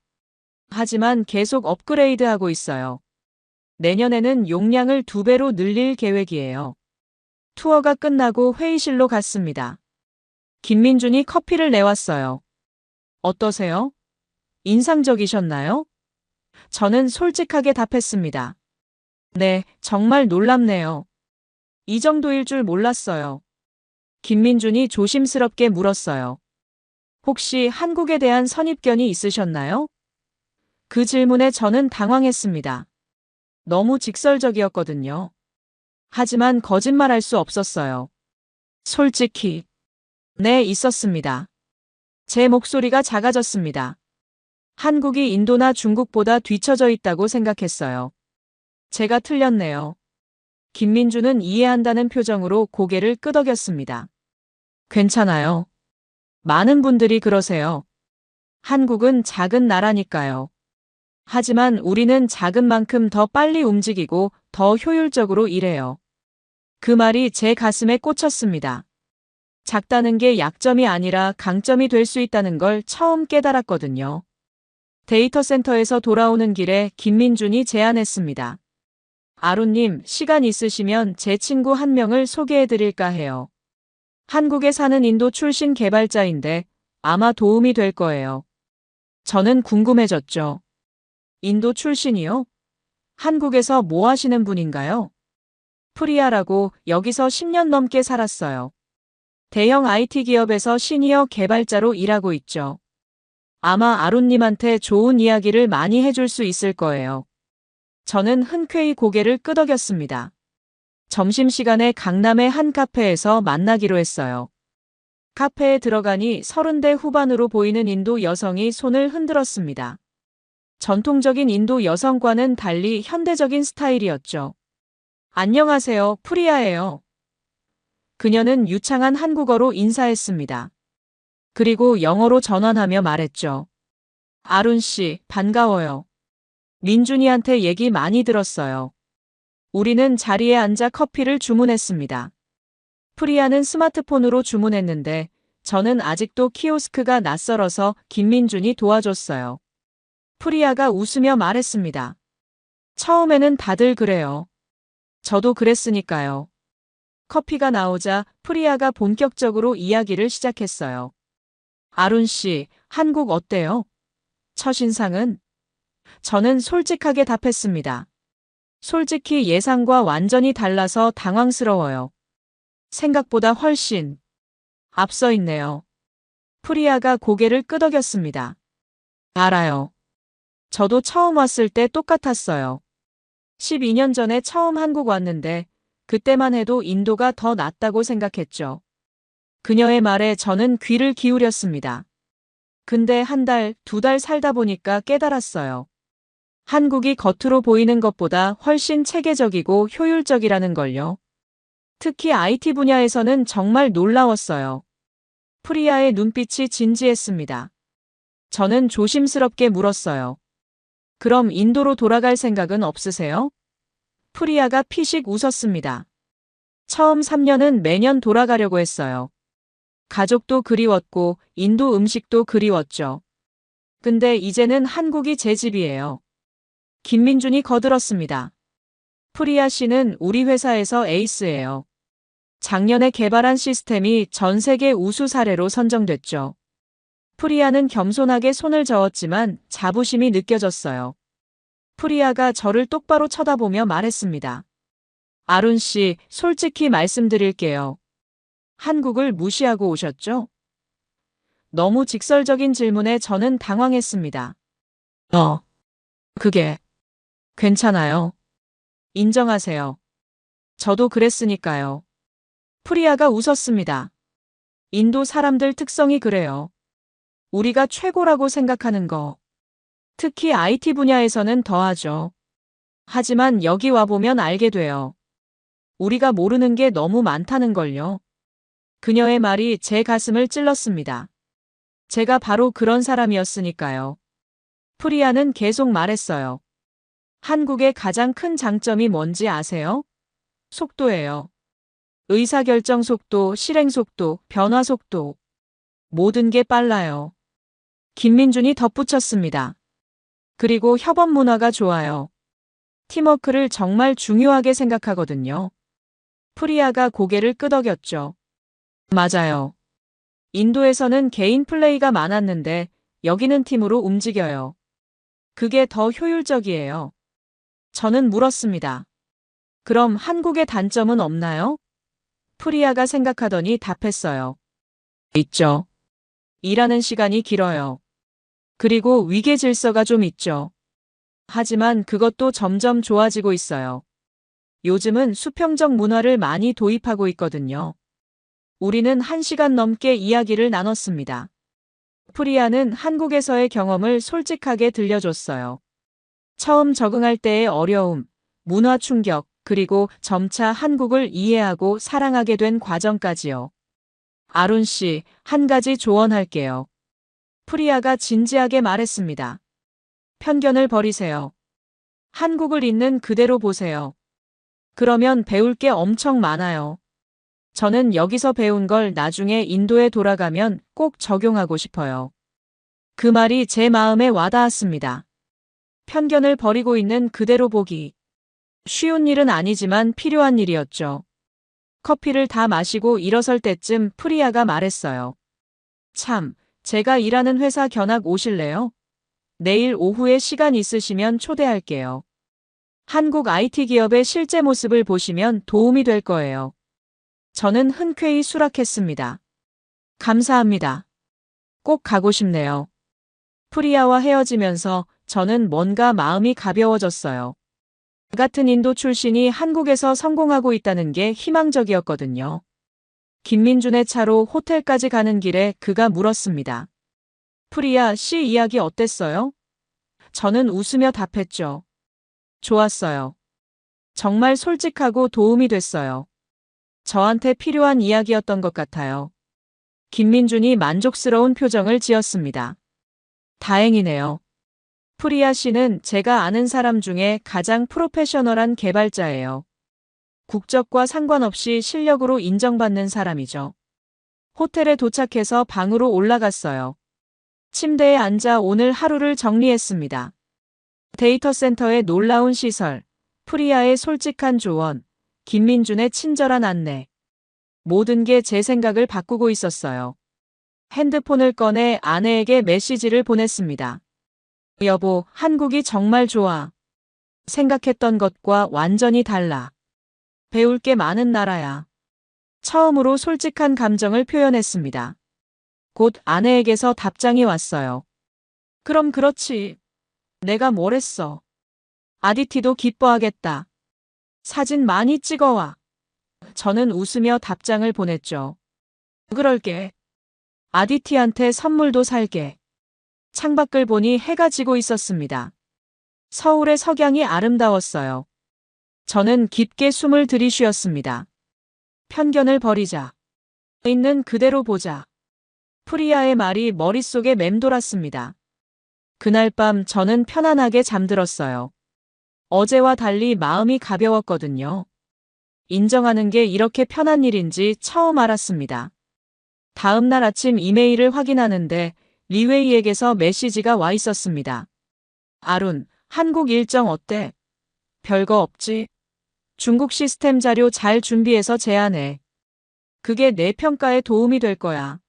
하지만 계속 업그레이드하고 있어요. 내년에는 용량을 2배로 늘릴 계획이에요. 투어가 끝나고 회의실로 갔습니다. 김민준이 커피를 내왔어요. 어떠세요? 인상적이셨나요? 저는 솔직하게 답했습니다. 네, 정말 놀랍네요. 이 정도일 줄 몰랐어요. 김민준이 조심스럽게 물었어요. 혹시 한국에 대한 선입견이 있으셨나요? 그 질문에 저는 당황했습니다. 너무 직설적이었거든요. 하지만 거짓말할 수 없었어요. 솔직히, 네, 있었습니다. 제 목소리가 작아졌습니다. 한국이 인도나 중국보다 뒤처져 있다고 생각했어요. 제가 틀렸네요. 김민주는 이해한다는 표정으로 고개를 끄덕였습니다. 괜찮아요. 많은 분들이 그러세요. 한국은 작은 나라니까요. 하지만 우리는 작은 만큼 더 빨리 움직이고 더 효율적으로 일해요. 그 말이 제 가슴에 꽂혔습니다. 작다는 게 약점이 아니라 강점이 될 수 있다는 걸 처음 깨달았거든요. 데이터 센터에서 돌아오는 길에 김민준이 제안했습니다. 아론님, 시간 있으시면 제 친구 한 명을 소개해드릴까 해요. 한국에 사는 인도 출신 개발자인데 아마 도움이 될 거예요. 저는 궁금해졌죠. 인도 출신이요? 한국에서 뭐 하시는 분인가요? 프리아라고 여기서 10년 넘게 살았어요. 대형 IT 기업에서 시니어 개발자로 일하고 있죠. 아마 아론님한테 좋은 이야기를 많이 해줄 수 있을 거예요. 저는 흔쾌히 고개를 끄덕였습니다. 점심시간에 강남의 한 카페에서 만나기로 했어요. 카페에 들어가니 30대 후반으로 보이는 인도 여성이 손을 흔들었습니다. 전통적인 인도 여성과는 달리 현대적인 스타일이었죠. 안녕하세요, 프리아예요. 그녀는 유창한 한국어로 인사했습니다. 그리고 영어로 전환하며 말했죠. 아론 씨, 반가워요. 민준이한테 얘기 많이 들었어요. 우리는 자리에 앉아 커피를 주문했습니다. 프리아는 스마트폰으로 주문했는데 저는 아직도 키오스크가 낯설어서 김민준이 도와줬어요. 프리아가 웃으며 말했습니다. 처음에는 다들 그래요. 저도 그랬으니까요. 커피가 나오자 프리아가 본격적으로 이야기를 시작했어요. 아론 씨, 한국 어때요? 첫인상은? 저는 솔직하게 답했습니다. 솔직히 예상과 완전히 달라서 당황스러워요. 생각보다 훨씬 앞서 있네요. 프리아가 고개를 끄덕였습니다. 알아요. 저도 처음 왔을 때 똑같았어요. 12년 전에 처음 한국 왔는데 그때만 해도 인도가 더 낫다고 생각했죠. 그녀의 말에 저는 귀를 기울였습니다. 근데 한 달, 2달 살다 보니까 깨달았어요. 한국이 겉으로 보이는 것보다 훨씬 체계적이고 효율적이라는 걸요. 특히 IT 분야에서는 정말 놀라웠어요. 프리아의 눈빛이 진지했습니다. 저는 조심스럽게 물었어요. 그럼 인도로 돌아갈 생각은 없으세요? 프리아가 피식 웃었습니다. 처음 3년은 매년 돌아가려고 했어요. 가족도 그리웠고 인도 음식도 그리웠죠. 근데 이제는 한국이 제 집이에요. 김민준이 거들었습니다. 프리아 씨는 우리 회사에서 에이스예요. 작년에 개발한 시스템이 전 세계 우수 사례로 선정됐죠. 프리아는 겸손하게 손을 저었지만 자부심이 느껴졌어요. 프리아가 저를 똑바로 쳐다보며 말했습니다. 아론 씨, 솔직히 말씀드릴게요. 한국을 무시하고 오셨죠? 너무 직설적인 질문에 저는 당황했습니다. 그게 괜찮아요. 인정하세요. 저도 그랬으니까요. 프리아가 웃었습니다. 인도 사람들 특성이 그래요. 우리가 최고라고 생각하는 거. 특히 IT 분야에서는 더하죠. 하지만 여기 와보면 알게 돼요. 우리가 모르는 게 너무 많다는 걸요. 그녀의 말이 제 가슴을 찔렀습니다. 제가 바로 그런 사람이었으니까요. 프리아는 계속 말했어요. 한국의 가장 큰 장점이 뭔지 아세요? 속도예요. 의사결정 속도, 실행 속도, 변화 속도. 모든 게 빨라요. 김민준이 덧붙였습니다. 그리고 협업 문화가 좋아요. 팀워크를 정말 중요하게 생각하거든요. 프리아가 고개를 끄덕였죠. 맞아요. 인도에서는 개인 플레이가 많았는데 여기는 팀으로 움직여요. 그게 더 효율적이에요. 저는 물었습니다. 그럼 한국의 단점은 없나요? 프리아가 생각하더니 답했어요. 있죠. 일하는 시간이 길어요. 그리고 위계 질서가 좀 있죠. 하지만 그것도 점점 좋아지고 있어요. 요즘은 수평적 문화를 많이 도입하고 있거든요. 우리는 1시간 넘게 이야기를 나눴습니다. 프리아는 한국에서의 경험을 솔직하게 들려줬어요. 처음 적응할 때의 어려움, 문화 충격, 그리고 점차 한국을 이해하고 사랑하게 된 과정까지요. 아룬 씨, 한 가지 조언할게요. 프리아가 진지하게 말했습니다. 편견을 버리세요. 한국을 있는 그대로 보세요. 그러면 배울 게 엄청 많아요. 저는 여기서 배운 걸 나중에 인도에 돌아가면 꼭 적용하고 싶어요. 그 말이 제 마음에 와닿았습니다. 편견을 버리고 있는 그대로 보기. 쉬운 일은 아니지만 필요한 일이었죠. 커피를 다 마시고 일어설 때쯤 프리아가 말했어요. 참, 제가 일하는 회사 견학 오실래요? 내일 오후에 시간 있으시면 초대할게요. 한국 IT 기업의 실제 모습을 보시면 도움이 될 거예요. 저는 흔쾌히 수락했습니다. 감사합니다. 꼭 가고 싶네요. 프리아와 헤어지면서 저는 뭔가 마음이 가벼워졌어요. 같은 인도 출신이 한국에서 성공하고 있다는 게 희망적이었거든요. 김민준의 차로 호텔까지 가는 길에 그가 물었습니다. 프리아 씨 이야기 어땠어요? 저는 웃으며 답했죠. 좋았어요. 정말 솔직하고 도움이 됐어요. 저한테 필요한 이야기였던 것 같아요. 김민준이 만족스러운 표정을 지었습니다. 다행이네요. 프리아 씨는 제가 아는 사람 중에 가장 프로페셔널한 개발자예요. 국적과 상관없이 실력으로 인정받는 사람이죠. 호텔에 도착해서 방으로 올라갔어요. 침대에 앉아 오늘 하루를 정리했습니다. 데이터 센터의 놀라운 시설, 프리아의 솔직한 조언, 김민준의 친절한 안내. 모든 게 제 생각을 바꾸고 있었어요. 핸드폰을 꺼내 아내에게 메시지를 보냈습니다. 여보, 한국이 정말 좋아. 생각했던 것과 완전히 달라. 배울 게 많은 나라야. 처음으로 솔직한 감정을 표현했습니다. 곧 아내에게서 답장이 왔어요. 그럼 그렇지. 내가 뭘 했어. 아디티도 기뻐하겠다. 사진 많이 찍어와. 저는 웃으며 답장을 보냈죠. 그럴게. 아디티한테 선물도 살게. 창밖을 보니 해가 지고 있었습니다. 서울의 석양이 아름다웠어요. 저는 깊게 숨을 들이쉬었습니다. 편견을 버리자. 있는 그대로 보자. 프리아의 말이 머릿속에 맴돌았습니다. 그날 밤 저는 편안하게 잠들었어요. 어제와 달리 마음이 가벼웠거든요. 인정하는 게 이렇게 편한 일인지 처음 알았습니다. 다음 날 아침 이메일을 확인하는데 리웨이에게서 메시지가 와 있었습니다. 아룬, 한국 일정 어때? 별거 없지? 중국 시스템 자료 잘 준비해서 제안해. 그게 내 평가에 도움이 될 거야.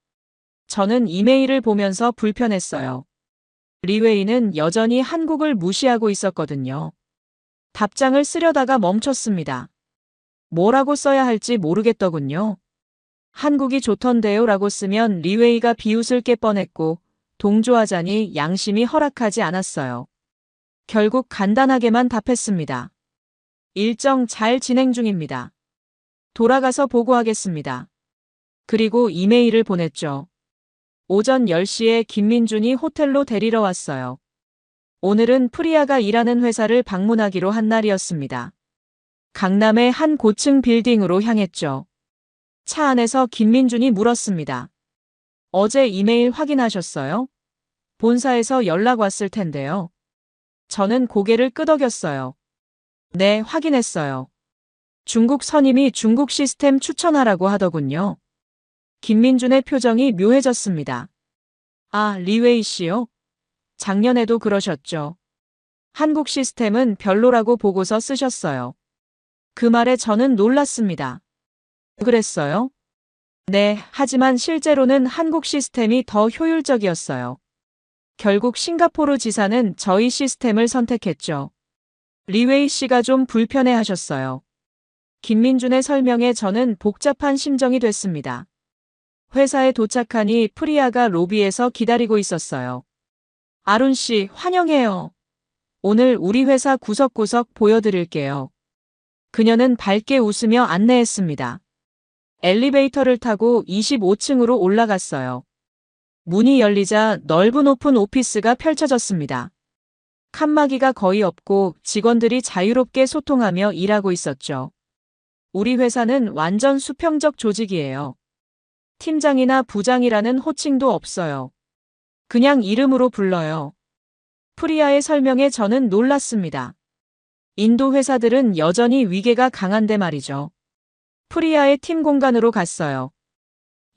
저는 이메일을 보면서 불편했어요. 리웨이는 여전히 한국을 무시하고 있었거든요. 답장을 쓰려다가 멈췄습니다. 뭐라고 써야 할지 모르겠더군요. 한국이 좋던데요 라고 쓰면 리웨이가 비웃을 게 뻔했고 동조하자니 양심이 허락하지 않았어요. 결국 간단하게만 답했습니다. 일정 잘 진행 중입니다. 돌아가서 보고하겠습니다. 그리고 이메일을 보냈죠. 오전 10시에 김민준이 호텔로 데리러 왔어요. 오늘은 프리아가 일하는 회사를 방문하기로 한 날이었습니다. 강남의 한 고층 빌딩으로 향했죠. 차 안에서 김민준이 물었습니다. 어제 이메일 확인하셨어요? 본사에서 연락 왔을 텐데요. 저는 고개를 끄덕였어요. 네, 확인했어요. 중국 선임이 중국 시스템 추천하라고 하더군요. 김민준의 표정이 묘해졌습니다. 아, 리웨이 씨요? 작년에도 그러셨죠. 한국 시스템은 별로라고 보고서 쓰셨어요. 그 말에 저는 놀랐습니다. 그랬어요? 네, 하지만 실제로는 한국 시스템이 더 효율적이었어요. 결국 싱가포르 지사는 저희 시스템을 선택했죠. 리웨이 씨가 좀 불편해 하셨어요. 김민준의 설명에 저는 복잡한 심정이 됐습니다. 회사에 도착하니 프리아가 로비에서 기다리고 있었어요. 아룬 씨, 환영해요. 오늘 우리 회사 구석구석 보여드릴게요. 그녀는 밝게 웃으며 안내했습니다. 엘리베이터를 타고 25층으로 올라갔어요. 문이 열리자 넓은 오픈 오피스가 펼쳐졌습니다. 칸막이가 거의 없고 직원들이 자유롭게 소통하며 일하고 있었죠. 우리 회사는 완전 수평적 조직이에요. 팀장이나 부장이라는 호칭도 없어요. 그냥 이름으로 불러요. 프리아의 설명에 저는 놀랐습니다. 인도 회사들은 여전히 위계가 강한데 말이죠. 프리아의 팀 공간으로 갔어요.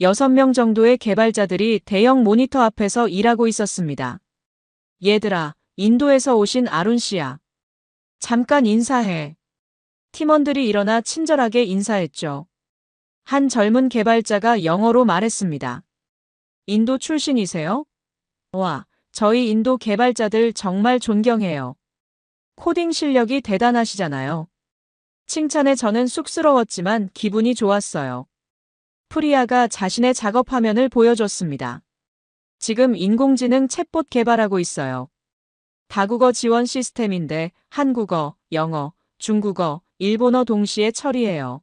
6명 정도의 개발자들이 대형 모니터 앞에서 일하고 있었습니다. 얘들아, 인도에서 오신 아룬 씨야. 잠깐 인사해. 팀원들이 일어나 친절하게 인사했죠. 한 젊은 개발자가 영어로 말했습니다. 인도 출신이세요? 와, 저희 인도 개발자들 정말 존경해요. 코딩 실력이 대단하시잖아요. 칭찬에 저는 쑥스러웠지만 기분이 좋았어요. 프리아가 자신의 작업 화면을 보여줬습니다. 지금 인공지능 챗봇 개발하고 있어요. 다국어 지원 시스템인데 한국어, 영어, 중국어, 일본어 동시에 처리해요.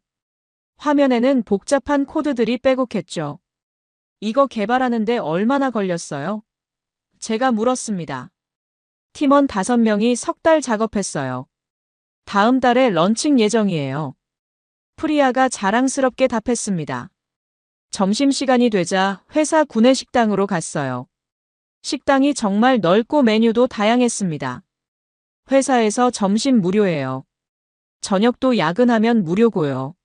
화면에는 복잡한 코드들이 빼곡했죠. 이거 개발하는데 얼마나 걸렸어요? 제가 물었습니다. 팀원 5명이 3달 작업했어요. 다음 달에 런칭 예정이에요. 프리아가 자랑스럽게 답했습니다. 점심시간이 되자 회사 구내식당으로 갔어요. 식당이 정말 넓고 메뉴도 다양했습니다. 회사에서 점심 무료예요. 저녁도 야근하면 무료고요.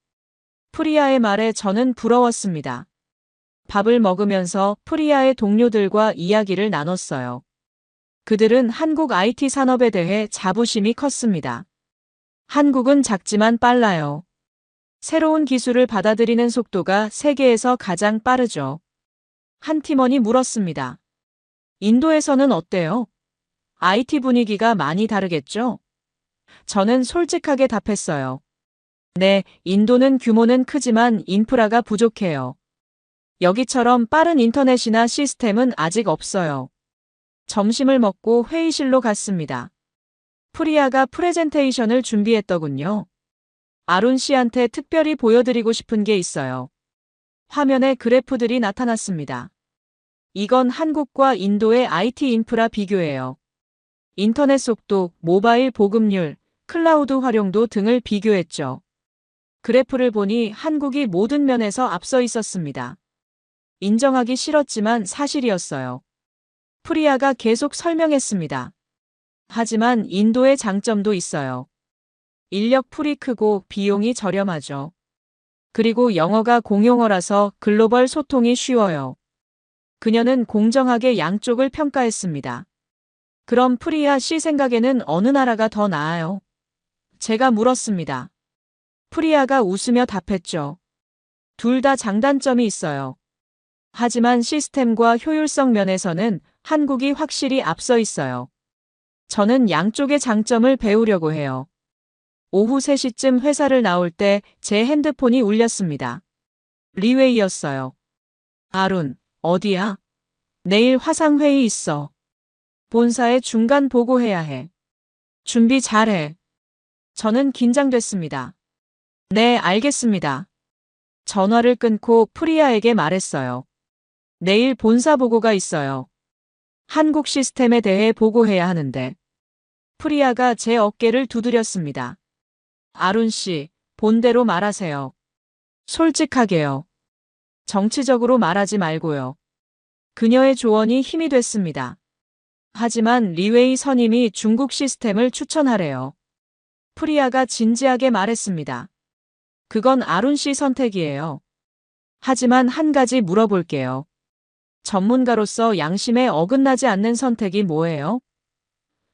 프리아의 말에 저는 부러웠습니다. 밥을 먹으면서 프리아의 동료들과 이야기를 나눴어요. 그들은 한국 IT 산업에 대해 자부심이 컸습니다. 한국은 작지만 빨라요. 새로운 기술을 받아들이는 속도가 세계에서 가장 빠르죠. 한 팀원이 물었습니다. 인도에서는 어때요? IT 분위기가 많이 다르겠죠? 저는 솔직하게 답했어요. 네, 인도는 규모는 크지만 인프라가 부족해요. 여기처럼 빠른 인터넷이나 시스템은 아직 없어요. 점심을 먹고 회의실로 갔습니다. 프리아가 프레젠테이션을 준비했더군요. 아룬 씨한테 특별히 보여드리고 싶은 게 있어요. 화면에 그래프들이 나타났습니다. 이건 한국과 인도의 IT 인프라 비교예요. 인터넷 속도, 모바일 보급률, 클라우드 활용도 등을 비교했죠. 그래프를 보니 한국이 모든 면에서 앞서 있었습니다. 인정하기 싫었지만 사실이었어요. 프리아가 계속 설명했습니다. 하지만 인도의 장점도 있어요. 인력 풀이 크고 비용이 저렴하죠. 그리고 영어가 공용어라서 글로벌 소통이 쉬워요. 그녀는 공정하게 양쪽을 평가했습니다. 그럼 프리아 씨 생각에는 어느 나라가 더 나아요? 제가 물었습니다. 프리아가 웃으며 답했죠. 둘 다 장단점이 있어요. 하지만 시스템과 효율성 면에서는 한국이 확실히 앞서 있어요. 저는 양쪽의 장점을 배우려고 해요. 오후 3시쯤 회사를 나올 때 제 핸드폰이 울렸습니다. 리웨이였어요. 아룬, 어디야? 내일 화상회의 있어. 본사에 중간 보고해야 해. 준비 잘해. 저는 긴장됐습니다. 네, 알겠습니다. 전화를 끊고 프리아에게 말했어요. 내일 본사 보고가 있어요. 한국 시스템에 대해 보고해야 하는데. 프리아가 제 어깨를 두드렸습니다. 아룬 씨, 본대로 말하세요. 솔직하게요. 정치적으로 말하지 말고요. 그녀의 조언이 힘이 됐습니다. 하지만 리웨이 선임이 중국 시스템을 추천하래요. 프리아가 진지하게 말했습니다. 그건 아룬 씨 선택이에요. 하지만 한 가지 물어볼게요. 전문가로서 양심에 어긋나지 않는 선택이 뭐예요?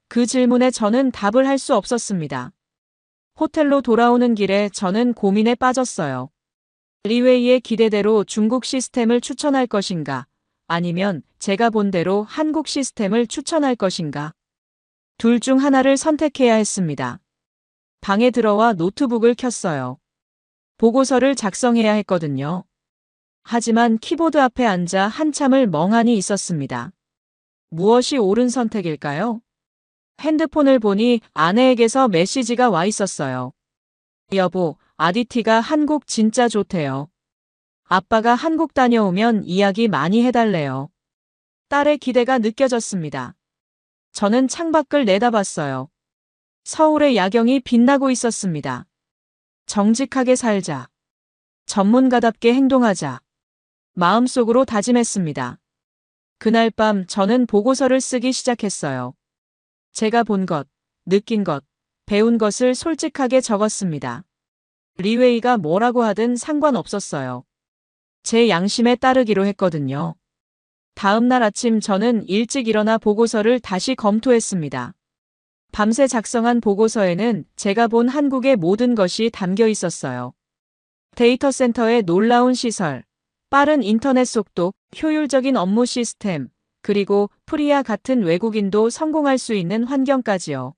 그 질문에 저는 답을 할 수 없었습니다. 호텔로 돌아오는 길에 저는 고민에 빠졌어요. 리웨이의 기대대로 중국 시스템을 추천할 것인가? 아니면 제가 본 대로 한국 시스템을 추천할 것인가? 둘 중 하나를 선택해야 했습니다. 방에 들어와 노트북을 켰어요. 보고서를 작성해야 했거든요. 하지만 키보드 앞에 앉아 한참을 멍하니 있었습니다. 무엇이 옳은 선택일까요? 핸드폰을 보니 아내에게서 메시지가 와 있었어요. 여보, 아디티가 한국 진짜 좋대요. 아빠가 한국 다녀오면 이야기 많이 해달래요. 딸의 기대가 느껴졌습니다. 저는 창밖을 내다봤어요. 서울의 야경이 빛나고 있었습니다. 정직하게 살자. 전문가답게 행동하자. 마음속으로 다짐했습니다. 그날 밤 저는 보고서를 쓰기 시작했어요. 제가 본 것, 느낀 것, 배운 것을 솔직하게 적었습니다. 리웨이가 뭐라고 하든 상관없었어요. 제 양심에 따르기로 했거든요. 다음 날 아침 저는 일찍 일어나 보고서를 다시 검토했습니다. 밤새 작성한 보고서에는 제가 본 한국의 모든 것이 담겨 있었어요. 데이터 센터의 놀라운 시설, 빠른 인터넷 속도, 효율적인 업무 시스템, 그리고 프리아 같은 외국인도 성공할 수 있는 환경까지요.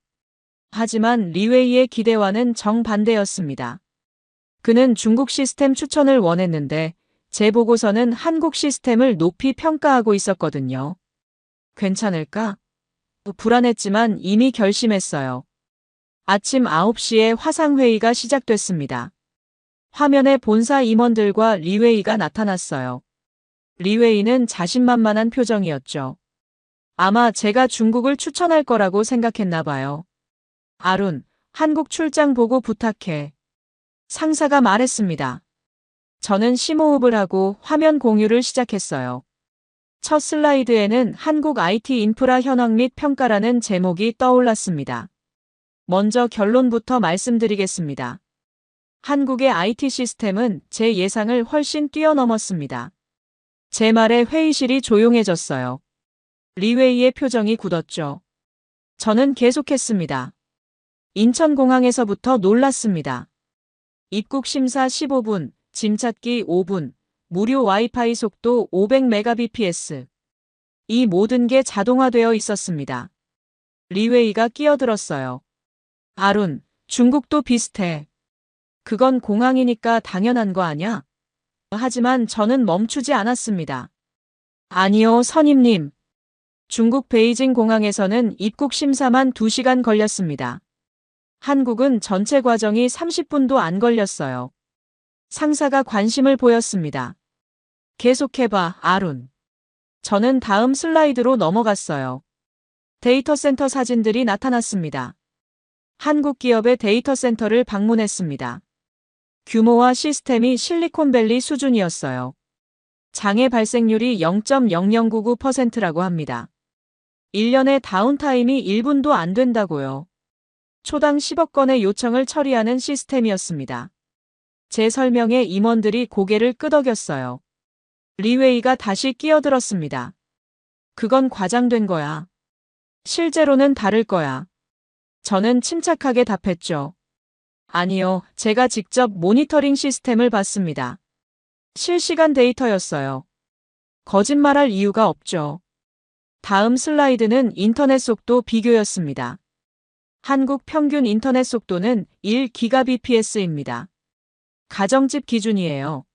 하지만 리웨이의 기대와는 정반대였습니다. 그는 중국 시스템 추천을 원했는데 제 보고서는 한국 시스템을 높이 평가하고 있었거든요. 괜찮을까? 불안했지만 이미 결심했어요. 아침 9시에 화상회의가 시작됐습니다. 화면에 본사 임원들과 리웨이가 나타났어요. 리웨이는 자신만만한 표정이었죠. 아마 제가 중국을 추천할 거라고 생각했나 봐요. 아룬, 한국 출장 보고 부탁해. 상사가 말했습니다. 저는 심호흡을 하고 화면 공유를 시작했어요. 첫 슬라이드에는 한국 IT 인프라 현황 및 평가라는 제목이 떠올랐습니다. 먼저 결론부터 말씀드리겠습니다. 한국의 IT 시스템은 제 예상을 훨씬 뛰어넘었습니다. 제 말에 회의실이 조용해졌어요. 리웨이의 표정이 굳었죠. 저는 계속했습니다. 인천공항에서부터 놀랐습니다. 입국 심사 15분, 짐 찾기 5분, 무료 와이파이 속도 500mbps. 이 모든 게 자동화되어 있었습니다. 리웨이가 끼어들었어요. 아룬, 중국도 비슷해. 그건 공항이니까 당연한 거 아냐? 하지만 저는 멈추지 않았습니다. 아니요, 선임님. 중국 베이징 공항에서는 입국 심사만 2시간 걸렸습니다. 한국은 전체 과정이 30분도 안 걸렸어요. 상사가 관심을 보였습니다. 계속해봐, 아룬. 저는 다음 슬라이드로 넘어갔어요. 데이터 센터 사진들이 나타났습니다. 한국 기업의 데이터 센터를 방문했습니다. 규모와 시스템이 실리콘밸리 수준이었어요. 장애 발생률이 0.0099%라고 합니다. 1년에 다운타임이 1분도 안 된다고요. 초당 10억 건의 요청을 처리하는 시스템이었습니다. 제 설명에 임원들이 고개를 끄덕였어요. 리웨이가 다시 끼어들었습니다. 그건 과장된 거야. 실제로는 다를 거야. 저는 침착하게 답했죠. 아니요, 제가 직접 모니터링 시스템을 봤습니다. 실시간 데이터였어요. 거짓말할 이유가 없죠. 다음 슬라이드는 인터넷 속도 비교였습니다. 한국 평균 인터넷 속도는 1GBps입니다. 가정집 기준이에요.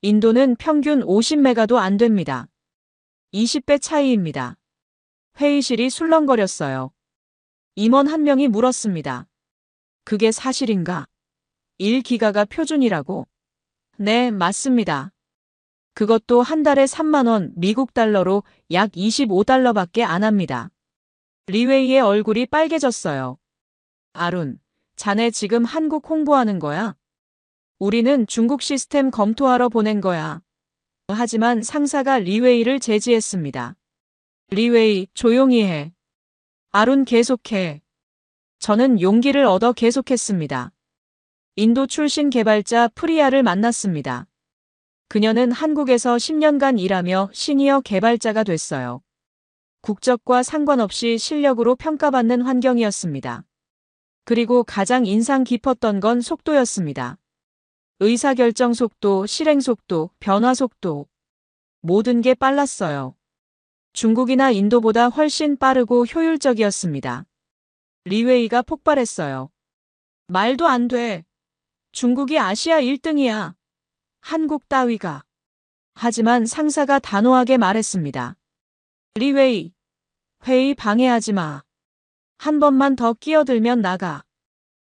인도는 평균 50메가도 안 됩니다. 20배 차이입니다. 회의실이 술렁거렸어요. 임원 한 명이 물었습니다. 그게 사실인가? 1기가가 표준이라고? 네, 맞습니다. 그것도 한 달에 3만 원 미국 달러로 약 25달러밖에 안 합니다. 리웨이의 얼굴이 빨개졌어요. 아룬, 자네 지금 한국 홍보하는 거야? 우리는 중국 시스템 검토하러 보낸 거야. 하지만 상사가 리웨이를 제지했습니다. 리웨이, 조용히 해. 아룬 계속해. 저는 용기를 얻어 계속했습니다. 인도 출신 개발자 프리야를 만났습니다. 그녀는 한국에서 10년간 일하며 시니어 개발자가 됐어요. 국적과 상관없이 실력으로 평가받는 환경이었습니다. 그리고 가장 인상 깊었던 건 속도였습니다. 의사결정 속도, 실행 속도, 변화 속도. 모든 게 빨랐어요. 중국이나 인도보다 훨씬 빠르고 효율적이었습니다. 리웨이가 폭발했어요. 말도 안 돼. 중국이 아시아 1등이야. 한국 따위가. 하지만 상사가 단호하게 말했습니다. 리웨이, 회의 방해하지 마. 한 번만 더 끼어들면 나가.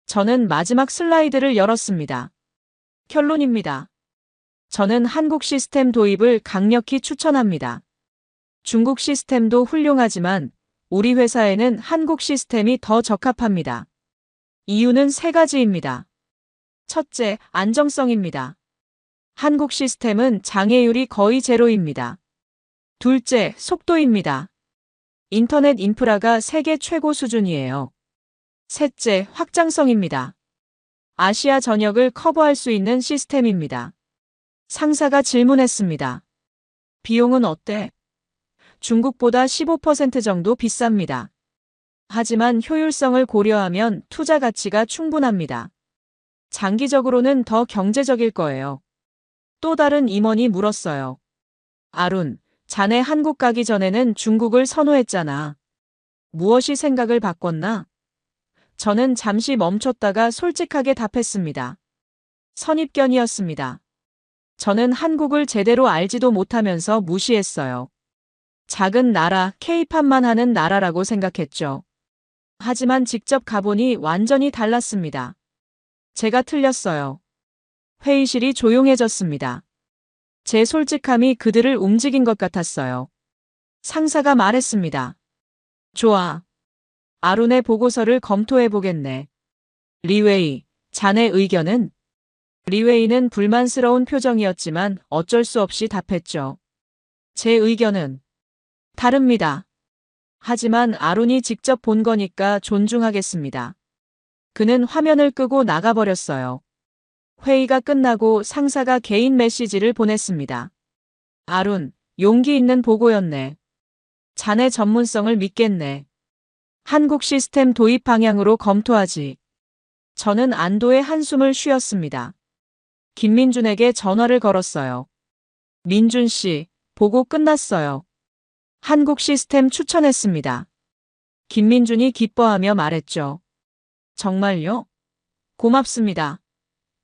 저는 마지막 슬라이드를 열었습니다. 결론입니다. 저는 한국 시스템 도입을 강력히 추천합니다. 중국 시스템도 훌륭하지만 우리 회사에는 한국 시스템이 더 적합합니다. 이유는 세 가지입니다. 첫째, 안정성입니다. 한국 시스템은 장애율이 거의 제로입니다. 둘째, 속도입니다. 인터넷 인프라가 세계 최고 수준이에요. 셋째, 확장성입니다. 아시아 전역을 커버할 수 있는 시스템입니다. 상사가 질문했습니다. 비용은 어때? 중국보다 15% 정도 비쌉니다. 하지만 효율성을 고려하면 투자 가치가 충분합니다. 장기적으로는 더 경제적일 거예요. 또 다른 임원이 물었어요. 아룬, 자네 한국 가기 전에는 중국을 선호했잖아. 무엇이 생각을 바꿨나? 저는 잠시 멈췄다가 솔직하게 답했습니다. 선입견이었습니다. 저는 한국을 제대로 알지도 못하면서 무시했어요. 작은 나라, K-팝만 하는 나라라고 생각했죠. 하지만 직접 가보니 완전히 달랐습니다. 제가 틀렸어요. 회의실이 조용해졌습니다. 제 솔직함이 그들을 움직인 것 같았어요. 상사가 말했습니다. 좋아. 아룬의 보고서를 검토해보겠네. 리웨이, 자네 의견은? 리웨이는 불만스러운 표정이었지만 어쩔 수 없이 답했죠. 제 의견은? 다릅니다. 하지만 아룬이 직접 본 거니까 존중하겠습니다. 그는 화면을 끄고 나가버렸어요. 회의가 끝나고 상사가 개인 메시지를 보냈습니다. 아룬, 용기 있는 보고였네. 자네 전문성을 믿겠네. 한국 시스템 도입 방향으로 검토하지. 저는 안도의 한숨을 쉬었습니다. 김민준에게 전화를 걸었어요. 민준 씨, 보고 끝났어요. 한국 시스템 추천했습니다. 김민준이 기뻐하며 말했죠. 정말요? 고맙습니다.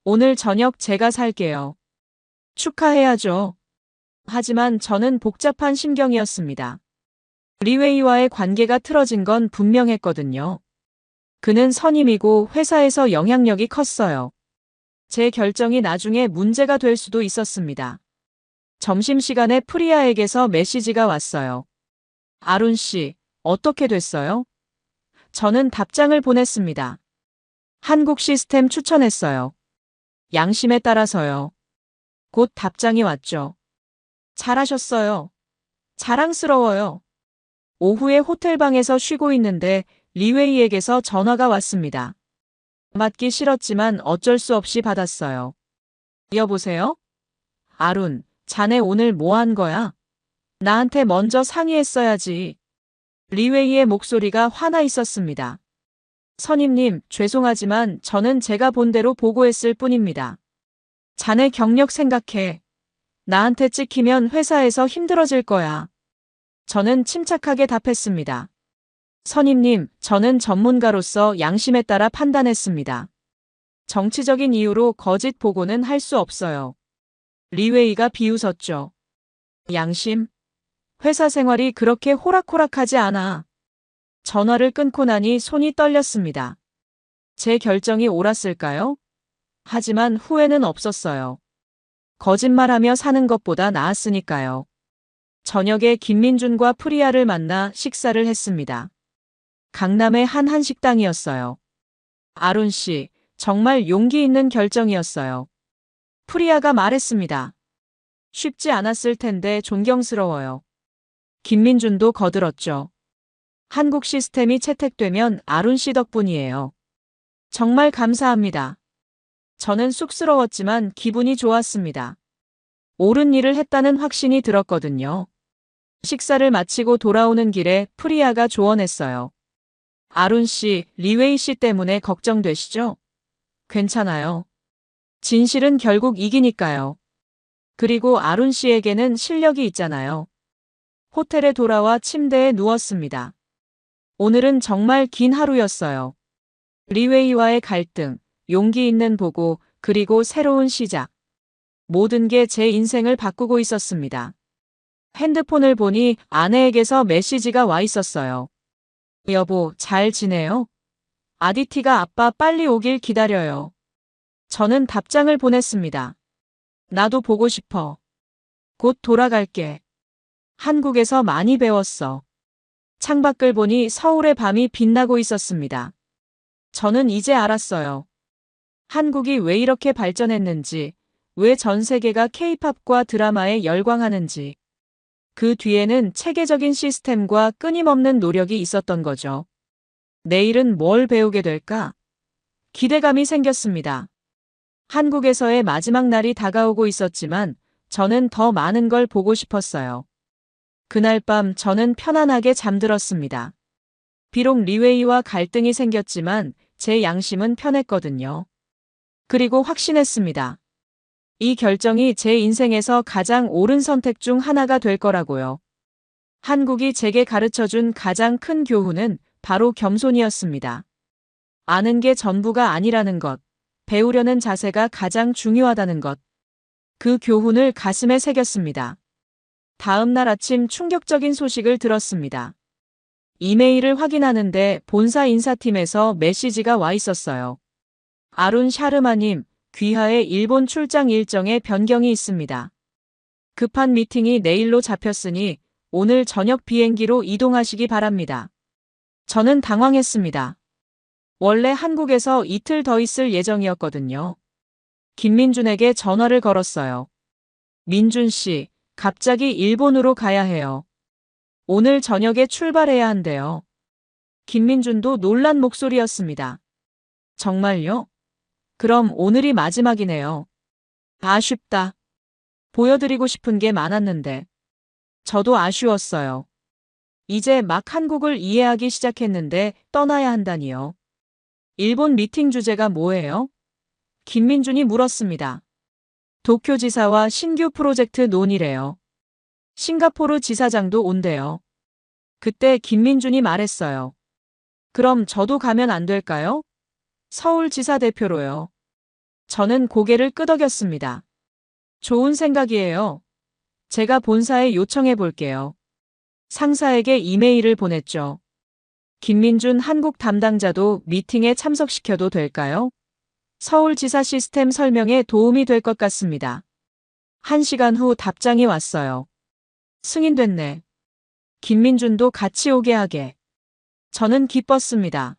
오늘 저녁 제가 살게요. 축하해야죠. 하지만 저는 복잡한 심경이었습니다. 리웨이와의 관계가 틀어진 건 분명했거든요. 그는 선임이고 회사에서 영향력이 컸어요. 제 결정이 나중에 문제가 될 수도 있었습니다. 점심시간에 프리야에게서 메시지가 왔어요. 아룬 씨, 어떻게 됐어요? 저는 답장을 보냈습니다. 한국 시스템 추천했어요. 양심에 따라서요. 곧 답장이 왔죠. 잘하셨어요. 자랑스러워요. 오후에 호텔방에서 쉬고 있는데 리웨이에게서 전화가 왔습니다. 받기 싫었지만 어쩔 수 없이 받았어요. 여보세요? 아룬, 자네 오늘 뭐 한 거야? 나한테 먼저 상의했어야지. 리웨이의 목소리가 화나 있었습니다. 선임님, 죄송하지만 저는 제가 본 대로 보고했을 뿐입니다. 자네 경력 생각해. 나한테 찍히면 회사에서 힘들어질 거야. 저는 침착하게 답했습니다. 선임님, 저는 전문가로서 양심에 따라 판단했습니다. 정치적인 이유로 거짓 보고는 할 수 없어요. 리웨이가 비웃었죠. 양심? 회사 생활이 그렇게 호락호락하지 않아. 전화를 끊고 나니 손이 떨렸습니다. 제 결정이 옳았을까요? 하지만 후회는 없었어요. 거짓말하며 사는 것보다 나았으니까요. 저녁에 김민준과 프리야를 만나 식사를 했습니다. 강남의 한 한식당이었어요. 아룬 씨, 정말 용기 있는 결정이었어요. 프리야가 말했습니다. 쉽지 않았을 텐데 존경스러워요. 김민준도 거들었죠. 한국 시스템이 채택되면 아룬 씨 덕분이에요. 정말 감사합니다. 저는 쑥스러웠지만 기분이 좋았습니다. 옳은 일을 했다는 확신이 들었거든요. 식사를 마치고 돌아오는 길에 프리아가 조언했어요. 아룬 씨, 리웨이 씨 때문에 걱정되시죠? 괜찮아요. 진실은 결국 이기니까요. 그리고 아룬 씨에게는 실력이 있잖아요. 호텔에 돌아와 침대에 누웠습니다. 오늘은 정말 긴 하루였어요. 리웨이와의 갈등, 용기 있는 보고, 그리고 새로운 시작. 모든 게 제 인생을 바꾸고 있었습니다. 핸드폰을 보니 아내에게서 메시지가 와 있었어요. 여보, 잘 지내요? 아디티가 아빠 빨리 오길 기다려요. 저는 답장을 보냈습니다. 나도 보고 싶어. 곧 돌아갈게. 한국에서 많이 배웠어. 창밖을 보니 서울의 밤이 빛나고 있었습니다. 저는 이제 알았어요. 한국이 왜 이렇게 발전했는지, 왜 전 세계가 K-팝과 드라마에 열광하는지. 그 뒤에는 체계적인 시스템과 끊임없는 노력이 있었던 거죠. 내일은 뭘 배우게 될까? 기대감이 생겼습니다. 한국에서의 마지막 날이 다가오고 있었지만 저는 더 많은 걸 보고 싶었어요. 그날 밤 저는 편안하게 잠들었습니다. 비록 리웨이와 갈등이 생겼지만 제 양심은 편했거든요. 그리고 확신했습니다. 이 결정이 제 인생에서 가장 옳은 선택 중 하나가 될 거라고요. 한국이 제게 가르쳐준 가장 큰 교훈은 바로 겸손이었습니다. 아는 게 전부가 아니라는 것, 배우려는 자세가 가장 중요하다는 것. 그 교훈을 가슴에 새겼습니다. 다음 날 아침 충격적인 소식을 들었습니다. 이메일을 확인하는데 본사 인사팀에서 메시지가 와 있었어요. 아룬 샤르마님, 귀하의 일본 출장 일정에 변경이 있습니다. 급한 미팅이 내일로 잡혔으니 오늘 저녁 비행기로 이동하시기 바랍니다. 저는 당황했습니다. 원래 한국에서 이틀 더 있을 예정이었거든요. 김민준에게 전화를 걸었어요. 민준 씨, 갑자기 일본으로 가야 해요. 오늘 저녁에 출발해야 한대요. 김민준도 놀란 목소리였습니다. 정말요? 그럼 오늘이 마지막이네요. 아쉽다. 보여드리고 싶은 게 많았는데. 저도 아쉬웠어요. 이제 막 한국을 이해하기 시작했는데 떠나야 한다니요. 일본 미팅 주제가 뭐예요? 김민준이 물었습니다. 도쿄지사와 신규 프로젝트 논의래요. 싱가포르 지사장도 온대요. 그때 김민준이 말했어요. 그럼 저도 가면 안 될까요? 서울지사 대표로요. 저는 고개를 끄덕였습니다. 좋은 생각이에요. 제가 본사에 요청해 볼게요. 상사에게 이메일을 보냈죠. 김민준 한국 담당자도 미팅에 참석시켜도 될까요? 서울지사 시스템 설명에 도움이 될 것 같습니다. 1시간 후 답장이 왔어요. 승인됐네. 김민준도 같이 오게 하게. 저는 기뻤습니다.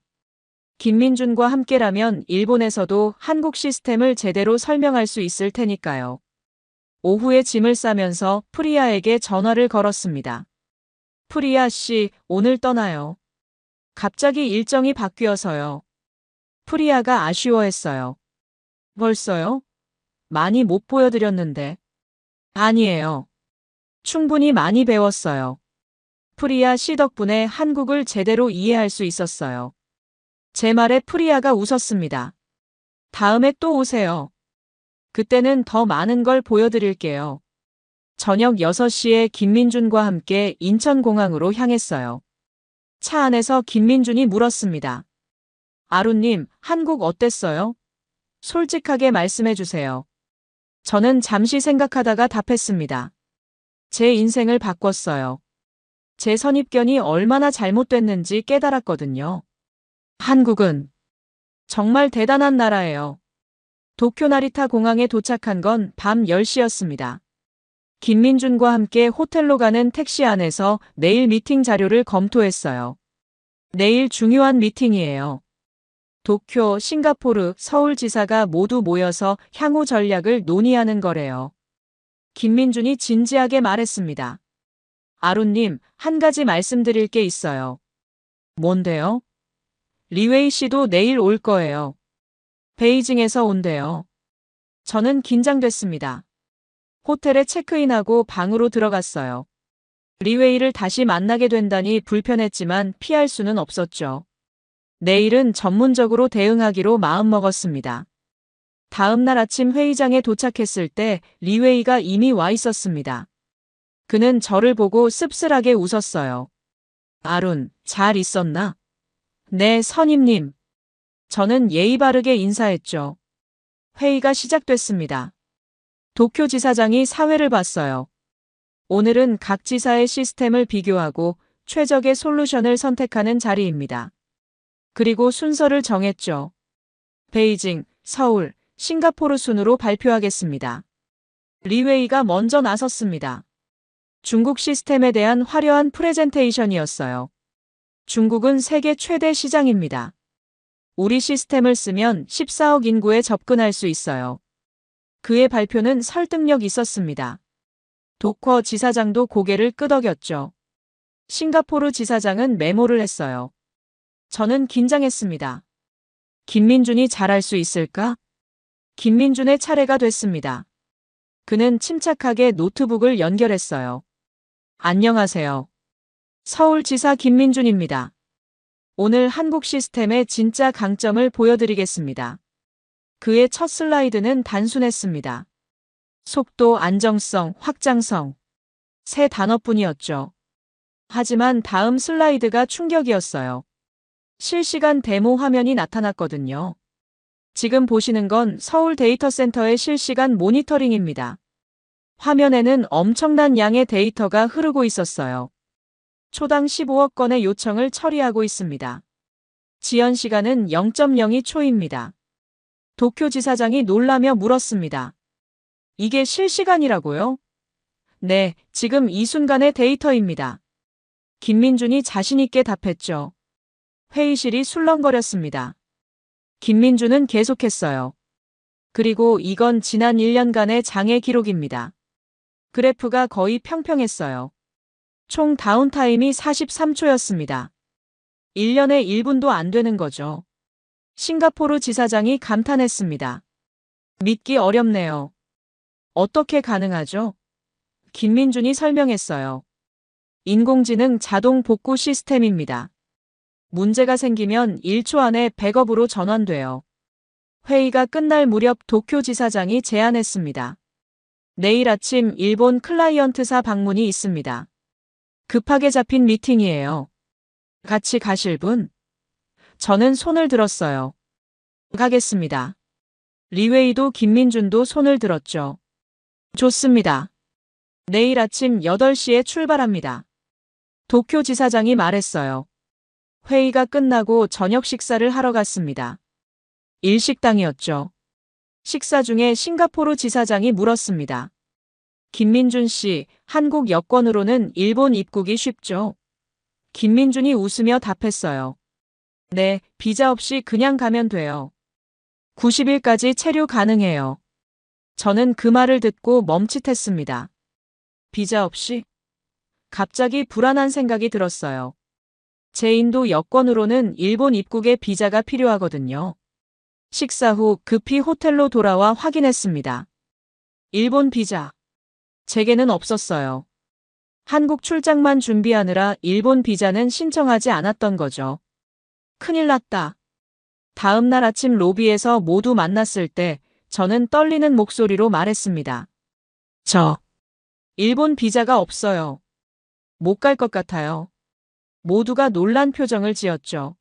김민준과 함께라면 일본에서도 한국 시스템을 제대로 설명할 수 있을 테니까요. 오후에 짐을 싸면서 프리아에게 전화를 걸었습니다. 프리아 씨, 오늘 떠나요. 갑자기 일정이 바뀌어서요. 프리아가 아쉬워했어요. 벌써요? 많이 못 보여드렸는데. 아니에요. 충분히 많이 배웠어요. 프리아 씨 덕분에 한국을 제대로 이해할 수 있었어요. 제 말에 프리아가 웃었습니다. 다음에 또 오세요. 그때는 더 많은 걸 보여드릴게요. 저녁 6시에 김민준과 함께 인천공항으로 향했어요. 차 안에서 김민준이 물었습니다. 아루님, 한국 어땠어요? 솔직하게 말씀해 주세요. 저는 잠시 생각하다가 답했습니다. 제 인생을 바꿨어요. 제 선입견이 얼마나 잘못됐는지 깨달았거든요. 한국은 정말 대단한 나라예요. 도쿄 나리타 공항에 도착한 건 밤 10시였습니다. 김민준과 함께 호텔로 가는 택시 안에서 내일 미팅 자료를 검토했어요. 내일 중요한 미팅이에요. 도쿄, 싱가포르, 서울지사가 모두 모여서 향후 전략을 논의하는 거래요. 김민준이 진지하게 말했습니다. 아루님, 한 가지 말씀드릴 게 있어요. 뭔데요? 리웨이 씨도 내일 올 거예요. 베이징에서 온대요. 저는 긴장됐습니다. 호텔에 체크인하고 방으로 들어갔어요. 리웨이를 다시 만나게 된다니 불편했지만 피할 수는 없었죠. 내일은 전문적으로 대응하기로 마음먹었습니다. 다음 날 아침 회의장에 도착했을 때 리웨이가 이미 와 있었습니다. 그는 저를 보고 씁쓸하게 웃었어요. 아룬, 잘 있었나? 네, 선임님. 저는 예의 바르게 인사했죠. 회의가 시작됐습니다. 도쿄 지사장이 사회를 봤어요. 오늘은 각 지사의 시스템을 비교하고 최적의 솔루션을 선택하는 자리입니다. 그리고 순서를 정했죠. 베이징, 서울, 싱가포르 순으로 발표하겠습니다. 리웨이가 먼저 나섰습니다. 중국 시스템에 대한 화려한 프레젠테이션이었어요. 중국은 세계 최대 시장입니다. 우리 시스템을 쓰면 14억 인구에 접근할 수 있어요. 그의 발표는 설득력 있었습니다. 도커 지사장도 고개를 끄덕였죠. 싱가포르 지사장은 메모를 했어요. 저는 긴장했습니다. 김민준이 잘할 수 있을까? 김민준의 차례가 됐습니다. 그는 침착하게 노트북을 연결했어요. 안녕하세요. 서울지사 김민준입니다. 오늘 한국 시스템의 진짜 강점을 보여드리겠습니다. 그의 첫 슬라이드는 단순했습니다. 속도, 안정성, 확장성. 세 단어뿐이었죠. 하지만 다음 슬라이드가 충격이었어요. 실시간 데모 화면이 나타났거든요. 지금 보시는 건 서울 데이터센터의 실시간 모니터링입니다. 화면에는 엄청난 양의 데이터가 흐르고 있었어요. 초당 15억 건의 요청을 처리하고 있습니다. 지연 시간은 0.02초입니다. 도쿄지사장이 놀라며 물었습니다. 이게 실시간이라고요? 네, 지금 이 순간의 데이터입니다. 김민준이 자신있게 답했죠. 회의실이 술렁거렸습니다. 김민준은 계속했어요. 그리고 이건 지난 1년간의 장애 기록입니다. 그래프가 거의 평평했어요. 총 다운타임이 43초였습니다. 1년에 1분도 안 되는 거죠. 싱가포르 지사장이 감탄했습니다. 믿기 어렵네요. 어떻게 가능하죠? 김민준이 설명했어요. 인공지능 자동 복구 시스템입니다. 문제가 생기면 1초 안에 백업으로 전환돼요. 회의가 끝날 무렵 도쿄 지사장이 제안했습니다. 내일 아침 일본 클라이언트사 방문이 있습니다. 급하게 잡힌 미팅이에요. 같이 가실 분? 저는 손을 들었어요. 가겠습니다. 리웨이도 김민준도 손을 들었죠. 좋습니다. 내일 아침 8시에 출발합니다. 도쿄 지사장이 말했어요. 회의가 끝나고 저녁 식사를 하러 갔습니다. 일식당이었죠. 식사 중에 싱가포르 지사장이 물었습니다. 김민준 씨, 한국 여권으로는 일본 입국이 쉽죠? 김민준이 웃으며 답했어요. 네, 비자 없이 그냥 가면 돼요. 90일까지 체류 가능해요. 저는 그 말을 듣고 멈칫했습니다. 비자 없이? 갑자기 불안한 생각이 들었어요. 제 인도 여권으로는 일본 입국에 비자가 필요하거든요. 식사 후 급히 호텔로 돌아와 확인했습니다. 일본 비자. 제게는 없었어요. 한국 출장만 준비하느라 일본 비자는 신청하지 않았던 거죠. 큰일 났다. 다음 날 아침 로비에서 모두 만났을 때 저는 떨리는 목소리로 말했습니다. 저 일본 비자가 없어요. 못 갈 것 같아요. 모두가 놀란 표정을 지었죠.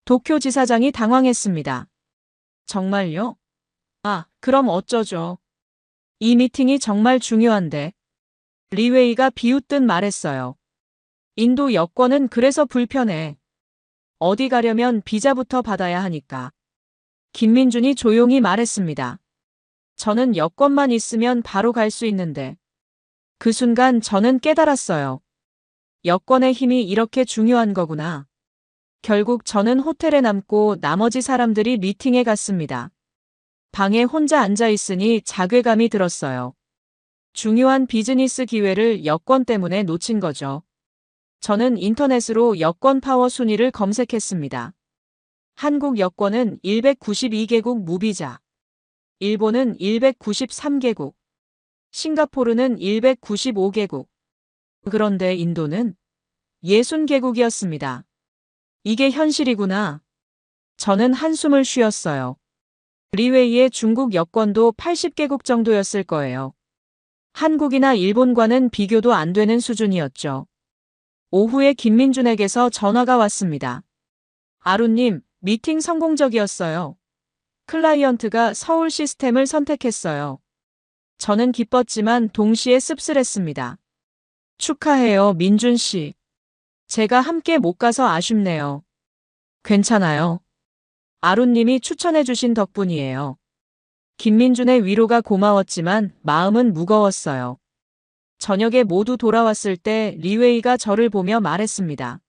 도쿄 지사장이 당황했습니다. 정말요? 아, 그럼 어쩌죠? 이 미팅이 정말 중요한데. 리웨이가 비웃듯 말했어요. 인도 여권은 그래서 불편해. 어디 가려면 비자부터 받아야 하니까. 김민준이 조용히 말했습니다. 저는 여권만 있으면 바로 갈 수 있는데. 그 순간 저는 깨달았어요. 여권의 힘이 이렇게 중요한 거구나. 결국 저는 호텔에 남고 나머지 사람들이 미팅에 갔습니다. 방에 혼자 앉아 있으니 자괴감이 들었어요. 중요한 비즈니스 기회를 여권 때문에 놓친 거죠. 저는 인터넷으로 여권 파워 순위를 검색했습니다. 한국 여권은 192개국 무비자. 일본은 193개국, 싱가포르는 195개국. 그런데 인도는 60개국이었습니다. 이게 현실이구나. 저는 한숨을 쉬었어요. 리웨이의 중국 여권도 80개국 정도였을 거예요. 한국이나 일본과는 비교도 안 되는 수준이었죠. 오후에 김민준에게서 전화가 왔습니다. 아루님, 미팅 성공적이었어요. 클라이언트가 서울 시스템을 선택했어요. 저는 기뻤지만 동시에 씁쓸했습니다. 축하해요, 민준 씨. 제가 함께 못 가서 아쉽네요. 괜찮아요. 아루님이 추천해주신 덕분이에요. 김민준의 위로가 고마웠지만 마음은 무거웠어요. 저녁에 모두 돌아왔을 때 리웨이가 저를 보며 말했습니다.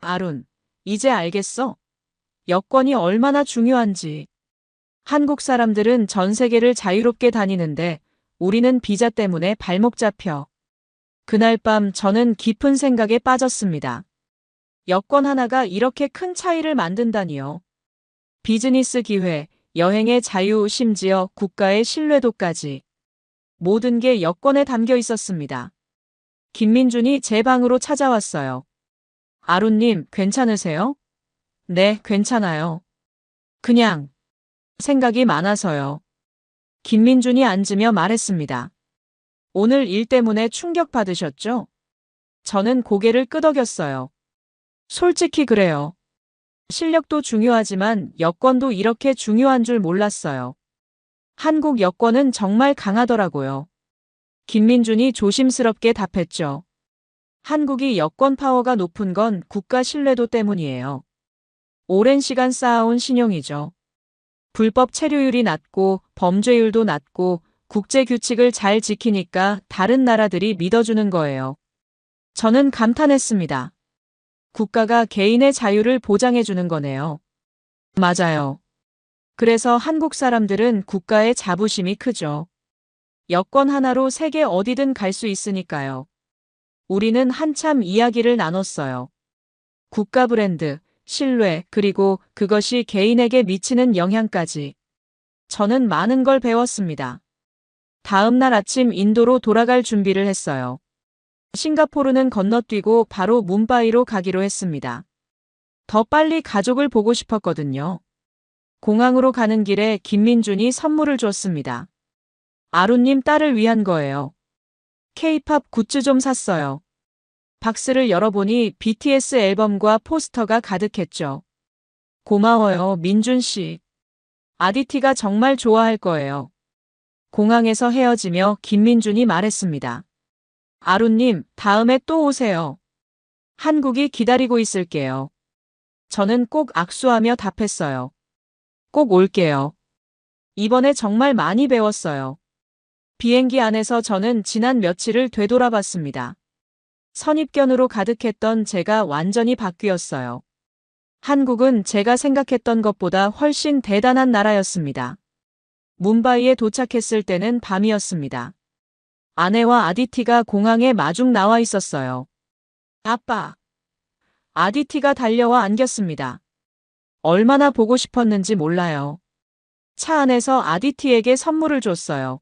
아룬, 이제 알겠어? 여권이 얼마나 중요한지. 한국 사람들은 전 세계를 자유롭게 다니는데 우리는 비자 때문에 발목 잡혀. 그날 밤 저는 깊은 생각에 빠졌습니다. 여권 하나가 이렇게 큰 차이를 만든다니요. 비즈니스 기회, 여행의 자유, 심지어 국가의 신뢰도까지. 모든 게 여권에 담겨 있었습니다. 김민준이 제 방으로 찾아왔어요. 아루님, 괜찮으세요? 네, 괜찮아요. 그냥 생각이 많아서요. 김민준이 앉으며 말했습니다. 오늘 일 때문에 충격받으셨죠? 저는 고개를 끄덕였어요. 솔직히 그래요. 실력도 중요하지만 여권도 이렇게 중요한 줄 몰랐어요. 한국 여권은 정말 강하더라고요. 김민준이 조심스럽게 답했죠. 한국이 여권 파워가 높은 건 국가 신뢰도 때문이에요. 오랜 시간 쌓아온 신용이죠. 불법 체류율이 낮고 범죄율도 낮고 국제 규칙을 잘 지키니까 다른 나라들이 믿어주는 거예요. 저는 감탄했습니다. 국가가 개인의 자유를 보장해주는 거네요. 맞아요. 그래서 한국 사람들은 국가의 자부심이 크죠. 여권 하나로 세계 어디든 갈 수 있으니까요. 우리는 한참 이야기를 나눴어요. 국가 브랜드, 신뢰, 그리고 그것이 개인에게 미치는 영향까지. 저는 많은 걸 배웠습니다. 다음 날 아침 인도로 돌아갈 준비를 했어요. 싱가포르는 건너뛰고 바로 뭄바이로 가기로 했습니다. 더 빨리 가족을 보고 싶었거든요. 공항으로 가는 길에 김민준이 선물을 줬습니다. 아루님 딸을 위한 거예요. K-팝 굿즈 좀 샀어요. 박스를 열어보니 BTS 앨범과 포스터가 가득했죠. 고마워요, 민준 씨. 아디티가 정말 좋아할 거예요. 공항에서 헤어지며 김민준이 말했습니다. 아루님, 다음에 또 오세요. 한국이 기다리고 있을게요. 저는 꼭 악수하며 답했어요. 꼭 올게요. 이번에 정말 많이 배웠어요. 비행기 안에서 저는 지난 며칠을 되돌아봤습니다. 선입견으로 가득했던 제가 완전히 바뀌었어요. 한국은 제가 생각했던 것보다 훨씬 대단한 나라였습니다. 뭄바이에 도착했을 때는 밤이었습니다. 아내와 아디티가 공항에 마중 나와 있었어요. 아빠. 아디티가 달려와 안겼습니다. 얼마나 보고 싶었는지 몰라요. 차 안에서 아디티에게 선물을 줬어요.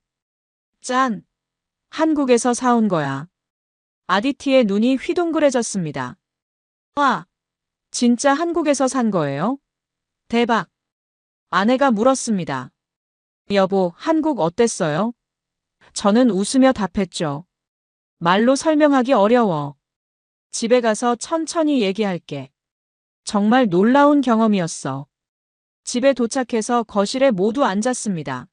짠! 한국에서 사온 거야. 아디티의 눈이 휘둥그레졌습니다. 와! 진짜 한국에서 산 거예요? 대박! 아내가 물었습니다. 여보, 한국 어땠어요? 저는 웃으며 답했죠. 말로 설명하기 어려워. 집에 가서 천천히 얘기할게. 정말 놀라운 경험이었어. 집에 도착해서 거실에 모두 앉았습니다.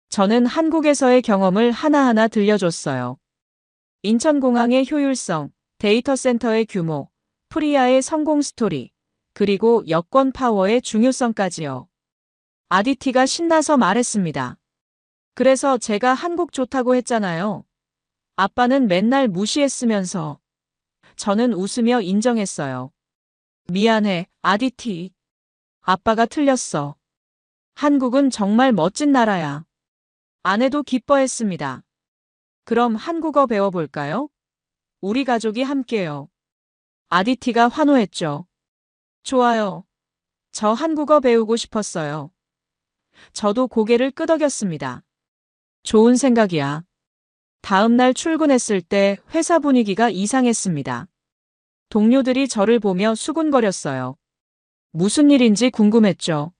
저는 한국에서의 경험을 하나하나 들려줬어요. 인천공항의 효율성, 데이터 센터의 규모, 프리아의 성공 스토리, 그리고 여권 파워의 중요성까지요. 아디티가 신나서 말했습니다. 그래서 제가 한국 좋다고 했잖아요. 아빠는 맨날 무시했으면서. 저는 웃으며 인정했어요. 미안해, 아디티. 아빠가 틀렸어. 한국은 정말 멋진 나라야. 아내도 기뻐했습니다. 그럼 한국어 배워볼까요? 우리 가족이 함께요. 아디티가 환호했죠. 좋아요. 저 한국어 배우고 싶었어요. 저도 고개를 끄덕였습니다. 좋은 생각이야. 다음 날 출근했을 때 회사 분위기가 이상했습니다. 동료들이 저를 보며 수군거렸어요. 무슨 일인지 궁금했죠.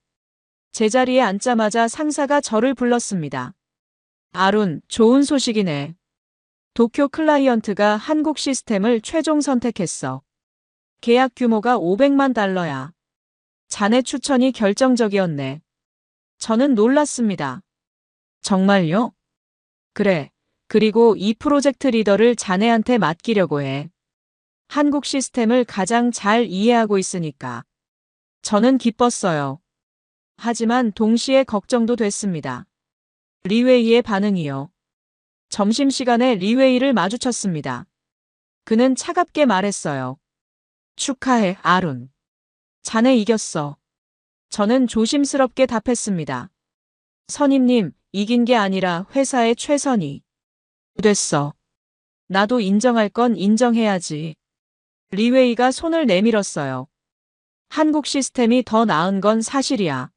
제자리에 앉자마자 상사가 저를 불렀습니다. 아룬, 좋은 소식이네. 도쿄 클라이언트가 한국 시스템을 최종 선택했어. 계약 규모가 500만 달러야. 자네 추천이 결정적이었네. 저는 놀랐습니다. 정말요? 그래. 그리고 이 프로젝트 리더를 자네한테 맡기려고 해. 한국 시스템을 가장 잘 이해하고 있으니까. 저는 기뻤어요. 하지만 동시에 걱정도 됐습니다. 리웨이의 반응이요. 점심시간에 리웨이를 마주쳤습니다. 그는 차갑게 말했어요. 축하해, 아룬. 자네 이겼어. 저는 조심스럽게 답했습니다. 선임님, 이긴 게 아니라 회사의 최선이 됐어. 나도 인정할 건 인정해야지. 리웨이가 손을 내밀었어요. 한국 시스템이 더 나은 건 사실이야.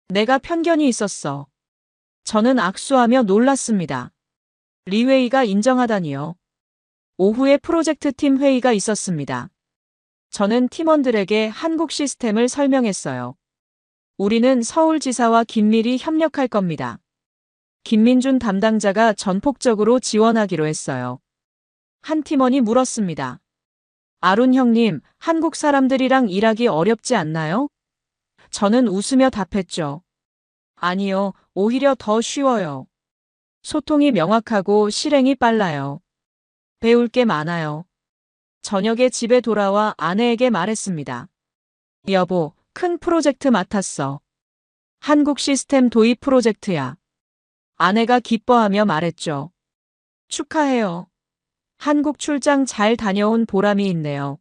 내가 편견이 있었어. 저는 악수하며 놀랐습니다. 리웨이가 인정하다니요. 오후에 프로젝트 팀 회의가 있었습니다. 저는 팀원들에게 한국 시스템을 설명했어요. 우리는 서울지사와 긴밀히 협력할 겁니다. 김민준 담당자가 전폭적으로 지원하기로 했어요. 한 팀원이 물었습니다. 아룬 형님, 한국 사람들이랑 일하기 어렵지 않나요? 저는 웃으며 답했죠. 아니요, 오히려 더 쉬워요. 소통이 명확하고 실행이 빨라요. 배울 게 많아요. 저녁에 집에 돌아와 아내에게 말했습니다. 여보, 큰 프로젝트 맡았어. 한국 시스템 도입 프로젝트야. 아내가 기뻐하며 말했죠. 축하해요. 한국 출장 잘 다녀온 보람이 있네요.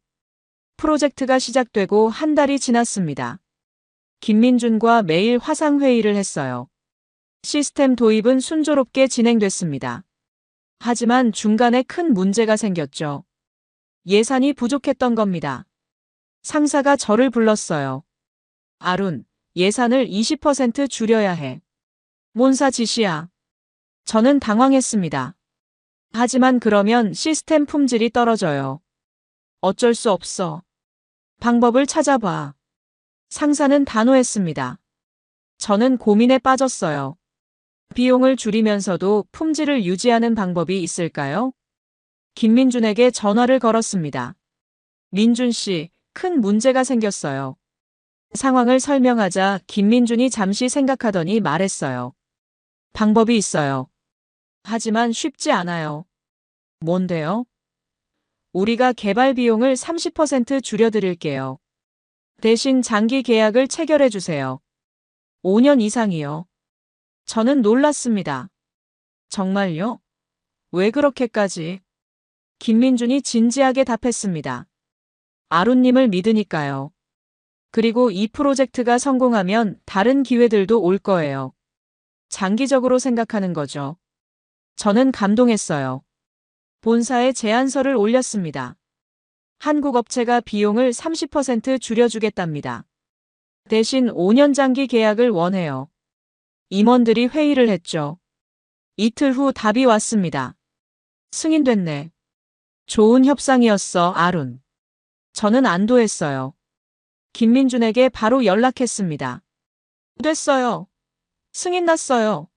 프로젝트가 시작되고 한 달이 지났습니다. 김민준과 매일 화상회의를 했어요. 시스템 도입은 순조롭게 진행됐습니다. 하지만 중간에 큰 문제가 생겼죠. 예산이 부족했던 겁니다. 상사가 저를 불렀어요. 아룬, 예산을 20% 줄여야 해. 뭔사 짓이야. 저는 당황했습니다. 하지만 그러면 시스템 품질이 떨어져요. 어쩔 수 없어. 방법을 찾아봐. 상사는 단호했습니다. 저는 고민에 빠졌어요. 비용을 줄이면서도 품질을 유지하는 방법이 있을까요? 김민준에게 전화를 걸었습니다. 민준 씨, 큰 문제가 생겼어요. 상황을 설명하자 김민준이 잠시 생각하더니 말했어요. 방법이 있어요. 하지만 쉽지 않아요. 뭔데요? 우리가 개발 비용을 30% 줄여드릴게요. 대신 장기 계약을 체결해 주세요. 5년 이상이요. 저는 놀랐습니다. 정말요? 왜 그렇게까지? 김민준이 진지하게 답했습니다. 아룬님을 믿으니까요. 그리고 이 프로젝트가 성공하면 다른 기회들도 올 거예요. 장기적으로 생각하는 거죠. 저는 감동했어요. 본사에 제안서를 올렸습니다. 한국 업체가 비용을 30% 줄여주겠답니다. 대신 5년 장기 계약을 원해요. 임원들이 회의를 했죠. 이틀 후 답이 왔습니다. 승인됐네. 좋은 협상이었어, 아룬. 저는 안도했어요. 김민준에게 바로 연락했습니다. 됐어요. 승인 났어요.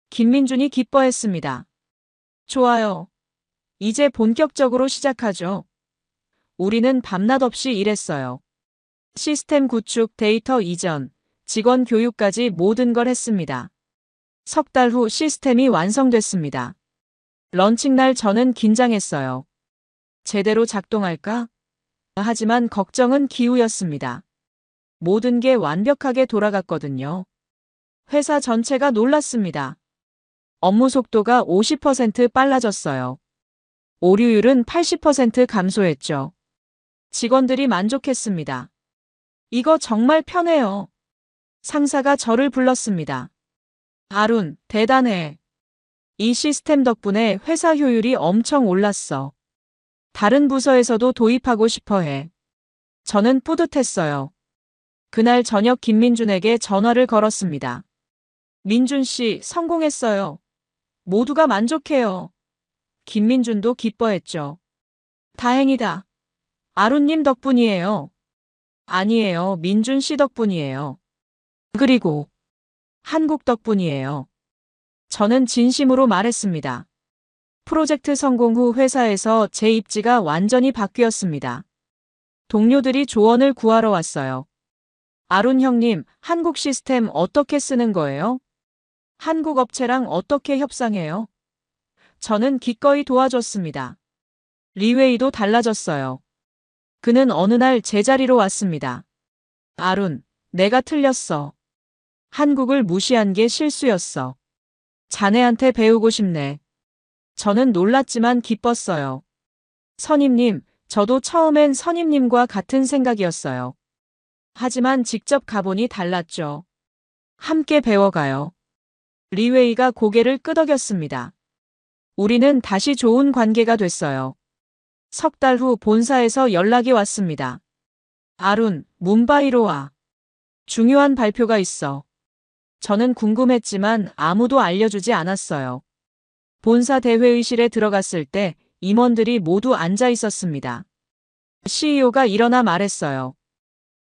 김민준이 기뻐했습니다. 좋아요. 이제 본격적으로 시작하죠. 우리는 밤낮 없이 일했어요. 시스템 구축, 데이터 이전, 직원 교육까지 모든 걸 했습니다. 석 달 후 시스템이 완성됐습니다. 런칭날 저는 긴장했어요. 제대로 작동할까? 하지만 걱정은 기우였습니다. 모든 게 완벽하게 돌아갔거든요. 회사 전체가 놀랐습니다. 업무 속도가 50% 빨라졌어요. 오류율은 80% 감소했죠. 직원들이 만족했습니다. 이거 정말 편해요. 상사가 저를 불렀습니다. 아룬, 대단해. 이 시스템 덕분에 회사 효율이 엄청 올랐어. 다른 부서에서도 도입하고 싶어 해. 저는 뿌듯했어요. 그날 저녁 김민준에게 전화를 걸었습니다. 민준 씨 성공했어요. 모두가 만족해요. 김민준도 기뻐했죠. 다행이다. 아론님 덕분이에요. 아니에요. 민준 씨 덕분이에요. 그리고 한국 덕분이에요. 저는 진심으로 말했습니다. 프로젝트 성공 후 회사에서 제 입지가 완전히 바뀌었습니다. 동료들이 조언을 구하러 왔어요. 아론 형님, 한국 시스템 어떻게 쓰는 거예요? 한국 업체랑 어떻게 협상해요? 저는 기꺼이 도와줬습니다. 리웨이도 달라졌어요. 그는 어느 날 제자리로 왔습니다. 아론, 내가 틀렸어. 한국을 무시한 게 실수였어. 자네한테 배우고 싶네. 저는 놀랐지만 기뻤어요. 선임님, 저도 처음엔 선임님과 같은 생각이었어요. 하지만 직접 가보니 달랐죠. 함께 배워가요. 리웨이가 고개를 끄덕였습니다. 우리는 다시 좋은 관계가 됐어요. 석 달 후 본사에서 연락이 왔습니다. 아론, 뭄바이로 와. 중요한 발표가 있어. 저는 궁금했지만 아무도 알려주지 않았어요. 본사 대회의실에 들어갔을 때 임원들이 모두 앉아 있었습니다. CEO가 일어나 말했어요.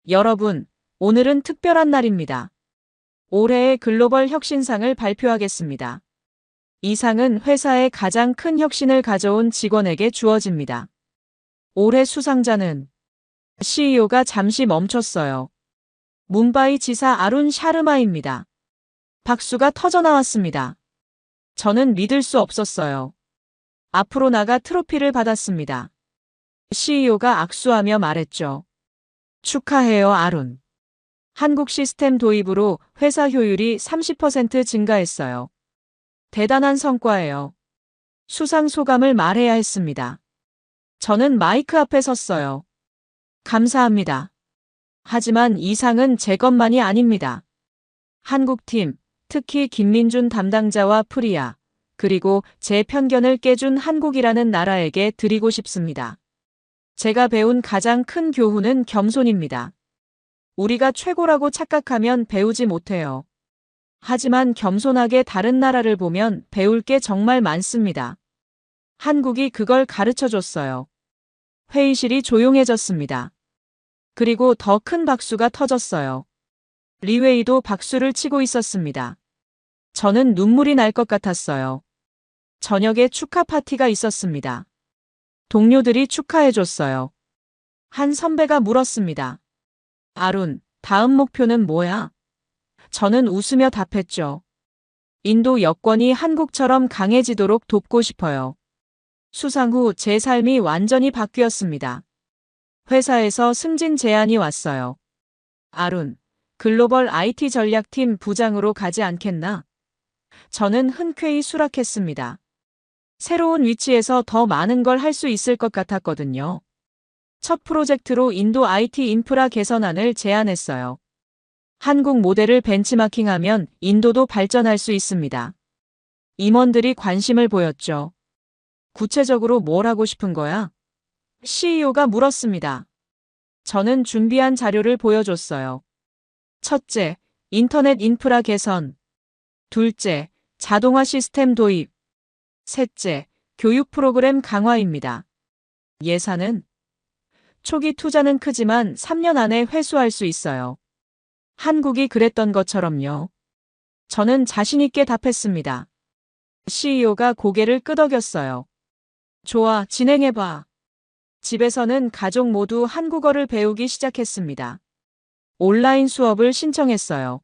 여러분, 오늘은 특별한 날입니다. 올해의 글로벌 혁신상을 발표하겠습니다. 이 상은 회사의 가장 큰 혁신을 가져온 직원에게 주어집니다. 올해 수상자는 CEO가 잠시 멈췄어요. 뭄바이 지사 아론 샤르마입니다. 박수가 터져나왔습니다. 저는 믿을 수 없었어요. 앞으로 나가 트로피를 받았습니다. CEO가 악수하며 말했죠. 축하해요, 아론. 한국 시스템 도입으로 회사 효율이 30% 증가했어요. 대단한 성과예요. 수상 소감을 말해야 했습니다. 저는 마이크 앞에 섰어요. 감사합니다. 하지만 이 상은 제 것만이 아닙니다. 한국팀, 특히 김민준 담당자와 프리아, 그리고 제 편견을 깨준 한국이라는 나라에게 드리고 싶습니다. 제가 배운 가장 큰 교훈은 겸손입니다. 우리가 최고라고 착각하면 배우지 못해요. 하지만 겸손하게 다른 나라를 보면 배울 게 정말 많습니다. 한국이 그걸 가르쳐 줬어요. 회의실이 조용해졌습니다. 그리고 더 큰 박수가 터졌어요. 리웨이도 박수를 치고 있었습니다. 저는 눈물이 날 것 같았어요. 저녁에 축하 파티가 있었습니다. 동료들이 축하해줬어요. 한 선배가 물었습니다. 아론, 다음 목표는 뭐야? 저는 웃으며 답했죠. 인도 여권이 한국처럼 강해지도록 돕고 싶어요. 수상 후 제 삶이 완전히 바뀌었습니다. 회사에서 승진 제안이 왔어요. 아론, 글로벌 IT 전략팀 부장으로 가지 않겠나? 저는 흔쾌히 수락했습니다. 새로운 위치에서 더 많은 걸 할 수 있을 것 같았거든요. 첫 프로젝트로 인도 IT 인프라 개선안을 제안했어요. 한국 모델을 벤치마킹하면 인도도 발전할 수 있습니다. 임원들이 관심을 보였죠. 구체적으로 뭘 하고 싶은 거야? CEO가 물었습니다. 저는 준비한 자료를 보여줬어요. 첫째, 인터넷 인프라 개선. 둘째, 자동화 시스템 도입. 셋째, 교육 프로그램 강화입니다. 예산은? 초기 투자는 크지만 3년 안에 회수할 수 있어요. 한국이 그랬던 것처럼요. 저는 자신있게 답했습니다. CEO가 고개를 끄덕였어요. 좋아, 진행해봐. 집에서는 가족 모두 한국어를 배우기 시작했습니다. 온라인 수업을 신청했어요.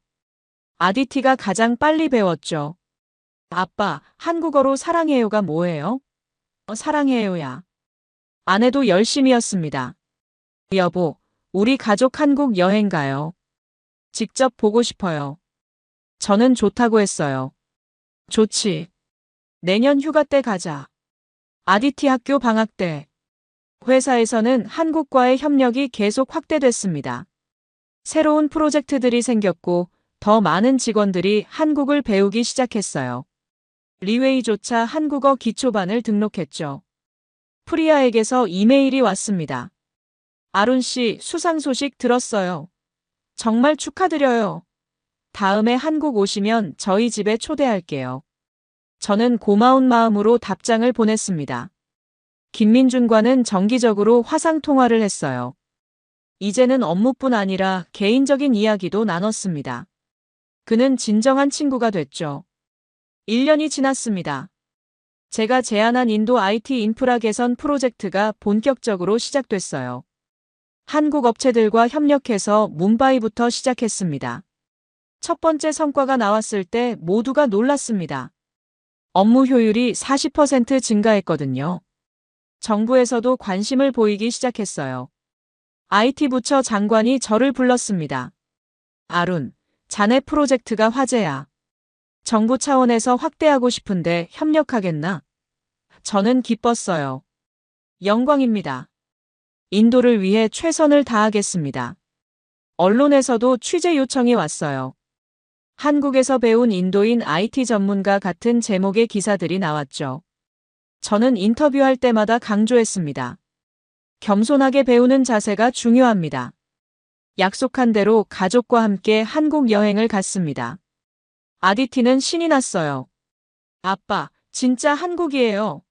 아디티가 가장 빨리 배웠죠. 아빠, 한국어로 사랑해요가 뭐예요? 사랑해요야. 아내도 열심이었습니다. 여보, 우리 가족 한국 여행 가요. 직접 보고 싶어요. 저는 좋다고 했어요. 좋지. 내년 휴가 때 가자. 아디티 학교 방학 때. 회사에서는 한국과의 협력이 계속 확대됐습니다. 새로운 프로젝트들이 생겼고 더 많은 직원들이 한국을 배우기 시작했어요. 리웨이조차 한국어 기초반을 등록했죠. 프리아에게서 이메일이 왔습니다. 아론 씨 수상 소식 들었어요. 정말 축하드려요. 다음에 한국 오시면 저희 집에 초대할게요. 저는 고마운 마음으로 답장을 보냈습니다. 김민준과는 정기적으로 화상통화를 했어요. 이제는 업무뿐 아니라 개인적인 이야기도 나눴습니다. 그는 진정한 친구가 됐죠. 1년이 지났습니다. 제가 제안한 인도 IT 인프라 개선 프로젝트가 본격적으로 시작됐어요. 한국 업체들과 협력해서 뭄바이부터 시작했습니다. 첫 번째 성과가 나왔을 때 모두가 놀랐습니다. 업무 효율이 40% 증가했거든요. 정부에서도 관심을 보이기 시작했어요. IT 부처 장관이 저를 불렀습니다. 아룬, 자네 프로젝트가 화제야. 정부 차원에서 확대하고 싶은데 협력하겠나? 저는 기뻤어요. 영광입니다. 인도를 위해 최선을 다하겠습니다. 언론에서도 취재 요청이 왔어요. 한국에서 배운 인도인 IT 전문가 같은 제목의 기사들이 나왔죠. 저는 인터뷰할 때마다 강조했습니다. 겸손하게 배우는 자세가 중요합니다. 약속한 대로 가족과 함께 한국 여행을 갔습니다. 아디티는 신이 났어요. 아빠, 진짜 한국이에요.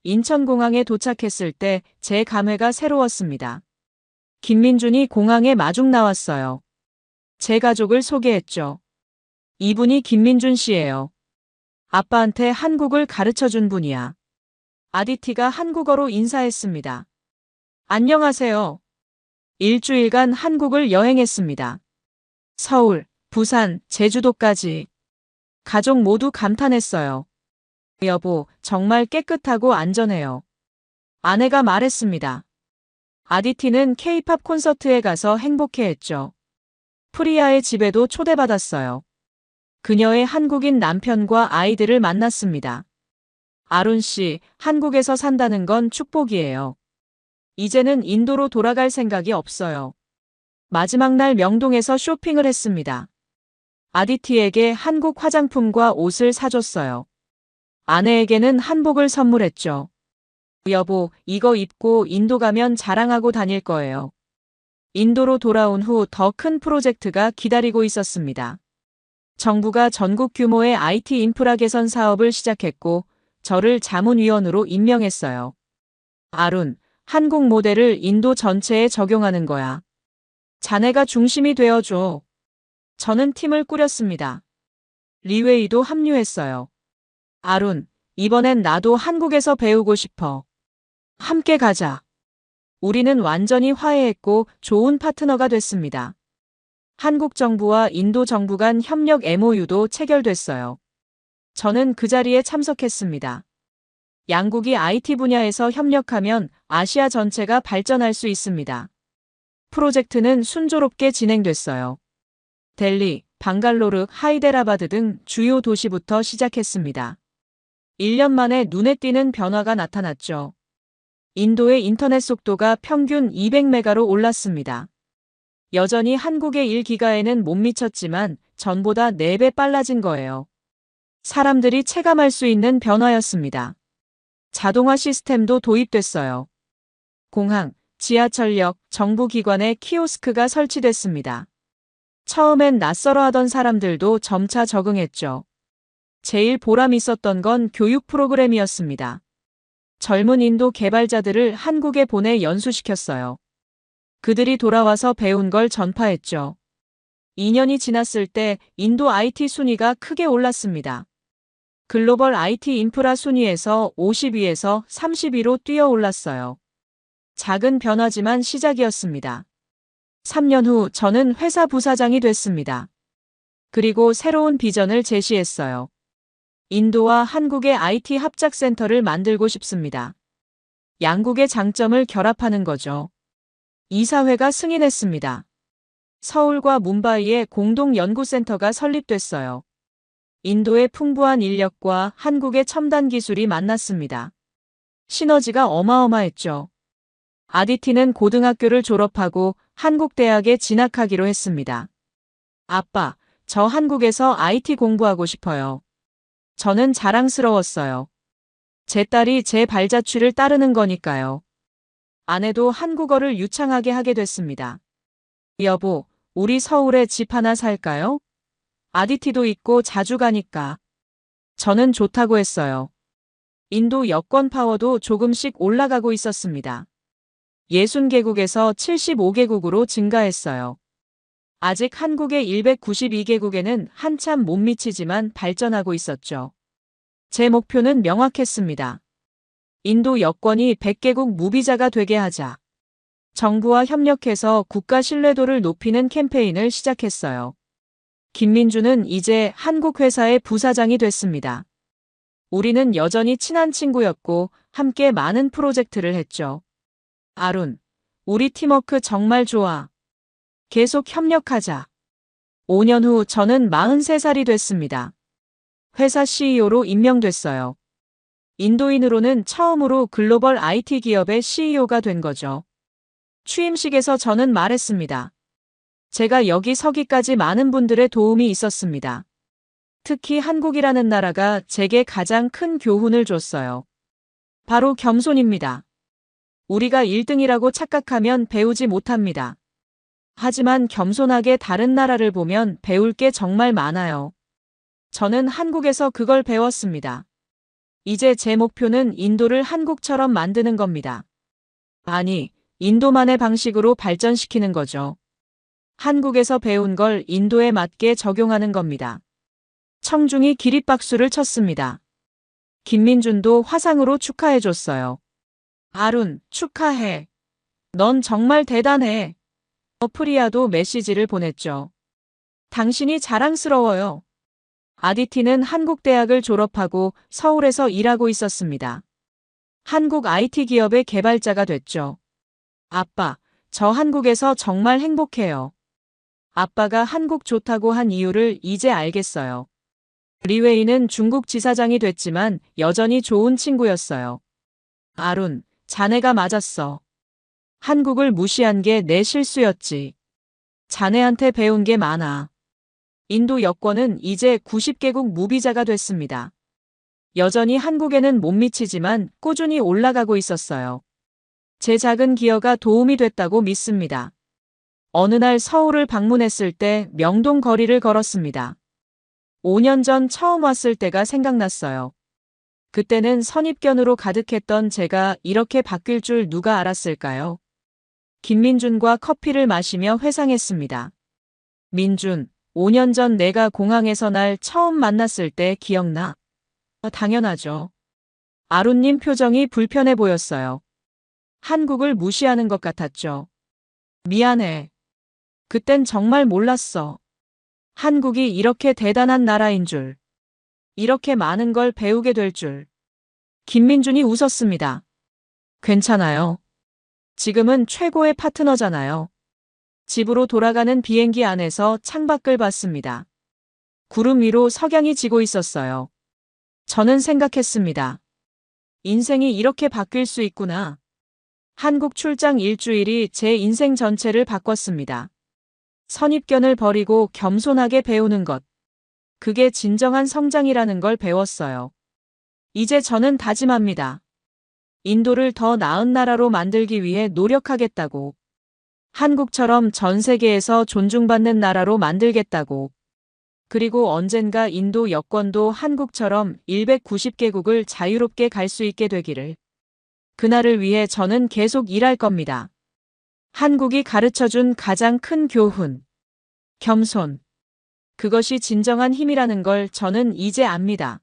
인천공항에 도착했을 때 제 감회가 새로웠습니다. 김민준이 공항에 마중 나왔어요. 제 가족을 소개했죠. 이분이 김민준 씨예요. 아빠한테 한국을 가르쳐준 분이야. 아디티가 한국어로 인사했습니다. 안녕하세요. 일주일간 한국을 여행했습니다. 서울, 부산, 제주도까지. 가족 모두 감탄했어요. 여보, 정말 깨끗하고 안전해요. 아내가 말했습니다. 아디티는 K-팝 콘서트에 가서 행복해했죠. 프리아의 집에도 초대받았어요. 그녀의 한국인 남편과 아이들을 만났습니다. 아룬 씨, 한국에서 산다는 건 축복이에요. 이제는 인도로 돌아갈 생각이 없어요. 마지막 날 명동에서 쇼핑을 했습니다. 아디티에게 한국 화장품과 옷을 사줬어요. 아내에게는 한복을 선물했죠. 여보, 이거 입고 인도 가면 자랑하고 다닐 거예요. 인도로 돌아온 후 더 큰 프로젝트가 기다리고 있었습니다. 정부가 전국 규모의 IT 인프라 개선 사업을 시작했고 저를 자문위원으로 임명했어요. 아룬, 한국 모델을 인도 전체에 적용하는 거야. 자네가 중심이 되어줘. 저는 팀을 꾸렸습니다. 리웨이도 합류했어요. 아룬, 이번엔 나도 한국에서 배우고 싶어. 함께 가자. 우리는 완전히 화해했고 좋은 파트너가 됐습니다. 한국 정부와 인도 정부 간 협력 MOU도 체결됐어요. 저는 그 자리에 참석했습니다. 양국이 IT 분야에서 협력하면 아시아 전체가 발전할 수 있습니다. 프로젝트는 순조롭게 진행됐어요. 델리, 방갈로르, 하이데라바드 등 주요 도시부터 시작했습니다. 1년 만에 눈에 띄는 변화가 나타났죠. 인도의 인터넷 속도가 평균 200메가로 올랐습니다. 여전히 한국의 1기가에는 못 미쳤지만 전보다 4배 빨라진 거예요. 사람들이 체감할 수 있는 변화였습니다. 자동화 시스템도 도입됐어요. 공항, 지하철역, 정부기관에 키오스크가 설치됐습니다. 처음엔 낯설어 하던 사람들도 점차 적응했죠. 제일 보람 있었던 건 교육 프로그램이었습니다. 젊은 인도 개발자들을 한국에 보내 연수시켰어요. 그들이 돌아와서 배운 걸 전파했죠. 2년이 지났을 때 인도 IT 순위가 크게 올랐습니다. 글로벌 IT 인프라 순위에서 50위에서 30위로 뛰어 올랐어요. 작은 변화지만 시작이었습니다. 3년 후 저는 회사 부사장이 됐습니다. 그리고 새로운 비전을 제시했어요. 인도와 한국의 IT 합작센터를 만들고 싶습니다. 양국의 장점을 결합하는 거죠. 이사회가 승인했습니다. 서울과 뭄바이에 공동 연구센터가 설립됐어요. 인도의 풍부한 인력과 한국의 첨단 기술이 만났습니다. 시너지가 어마어마했죠. 아디티는 고등학교를 졸업하고 한국 대학에 진학하기로 했습니다. 아빠, 저 한국에서 IT 공부하고 싶어요. 저는 자랑스러웠어요. 제 딸이 제 발자취를 따르는 거니까요. 아내도 한국어를 유창하게 하게 됐습니다. 여보, 우리 서울에 집 하나 살까요? 아디티도 있고 자주 가니까. 저는 좋다고 했어요. 인도 여권 파워도 조금씩 올라가고 있었습니다. 60개국에서 75개국으로 증가했어요. 아직 한국의 192개국에는 한참 못 미치지만 발전하고 있었죠. 제 목표는 명확했습니다. 인도 여권이 100개국 무비자가 되게 하자. 정부와 협력해서 국가 신뢰도를 높이는 캠페인을 시작했어요. 김민주는 이제 한국 회사의 부사장이 됐습니다. 우리는 여전히 친한 친구였고 함께 많은 프로젝트를 했죠. 아룬, 우리 팀워크 정말 좋아. 계속 협력하자. 5년 후 저는 43살이 됐습니다. 회사 CEO로 임명됐어요. 인도인으로는 처음으로 글로벌 IT 기업의 CEO가 된 거죠. 취임식에서 저는 말했습니다. 제가 여기 서기까지 많은 분들의 도움이 있었습니다. 특히 한국이라는 나라가 제게 가장 큰 교훈을 줬어요. 바로 겸손입니다. 우리가 1등이라고 착각하면 배우지 못합니다. 하지만 겸손하게 다른 나라를 보면 배울 게 정말 많아요. 저는 한국에서 그걸 배웠습니다. 이제 제 목표는 인도를 한국처럼 만드는 겁니다. 아니, 인도만의 방식으로 발전시키는 거죠. 한국에서 배운 걸 인도에 맞게 적용하는 겁니다. 청중이 기립박수를 쳤습니다. 김민준도 화상으로 축하해줬어요. 아룬, 축하해. 넌 정말 대단해. 프리아도 메시지를 보냈죠. 당신이 자랑스러워요. 아디티는 한국 대학을 졸업하고 서울에서 일하고 있었습니다. 한국 IT 기업의 개발자가 됐죠. 아빠, 저 한국에서 정말 행복해요. 아빠가 한국 좋다고 한 이유를 이제 알겠어요. 리웨이는 중국 지사장이 됐지만 여전히 좋은 친구였어요. 아룬, 자네가 맞았어. 한국을 무시한 게 내 실수였지. 자네한테 배운 게 많아. 인도 여권은 이제 90개국 무비자가 됐습니다. 여전히 한국에는 못 미치지만 꾸준히 올라가고 있었어요. 제 작은 기여가 도움이 됐다고 믿습니다. 어느 날 서울을 방문했을 때 명동 거리를 걸었습니다. 5년 전 처음 왔을 때가 생각났어요. 그때는 선입견으로 가득했던 제가 이렇게 바뀔 줄 누가 알았을까요? 김민준과 커피를 마시며 회상했습니다. 민준, 5년 전 내가 공항에서 날 처음 만났을 때 기억나? 당연하죠. 아룬님 표정이 불편해 보였어요. 한국을 무시하는 것 같았죠. 미안해. 그땐 정말 몰랐어. 한국이 이렇게 대단한 나라인 줄. 이렇게 많은 걸 배우게 될 줄. 김민준이 웃었습니다. 괜찮아요. 지금은 최고의 파트너잖아요. 집으로 돌아가는 비행기 안에서 창밖을 봤습니다. 구름 위로 석양이 지고 있었어요. 저는 생각했습니다. 인생이 이렇게 바뀔 수 있구나. 한국 출장 일주일이 제 인생 전체를 바꿨습니다. 선입견을 버리고 겸손하게 배우는 것. 그게 진정한 성장이라는 걸 배웠어요. 이제 저는 다짐합니다. 인도를 더 나은 나라로 만들기 위해 노력하겠다고. 한국처럼 전 세계에서 존중받는 나라로 만들겠다고. 그리고 언젠가 인도 여권도 한국처럼 190개국을 자유롭게 갈 수 있게 되기를. 그날을 위해 저는 계속 일할 겁니다. 한국이 가르쳐준 가장 큰 교훈. 겸손. 그것이 진정한 힘이라는 걸 저는 이제 압니다.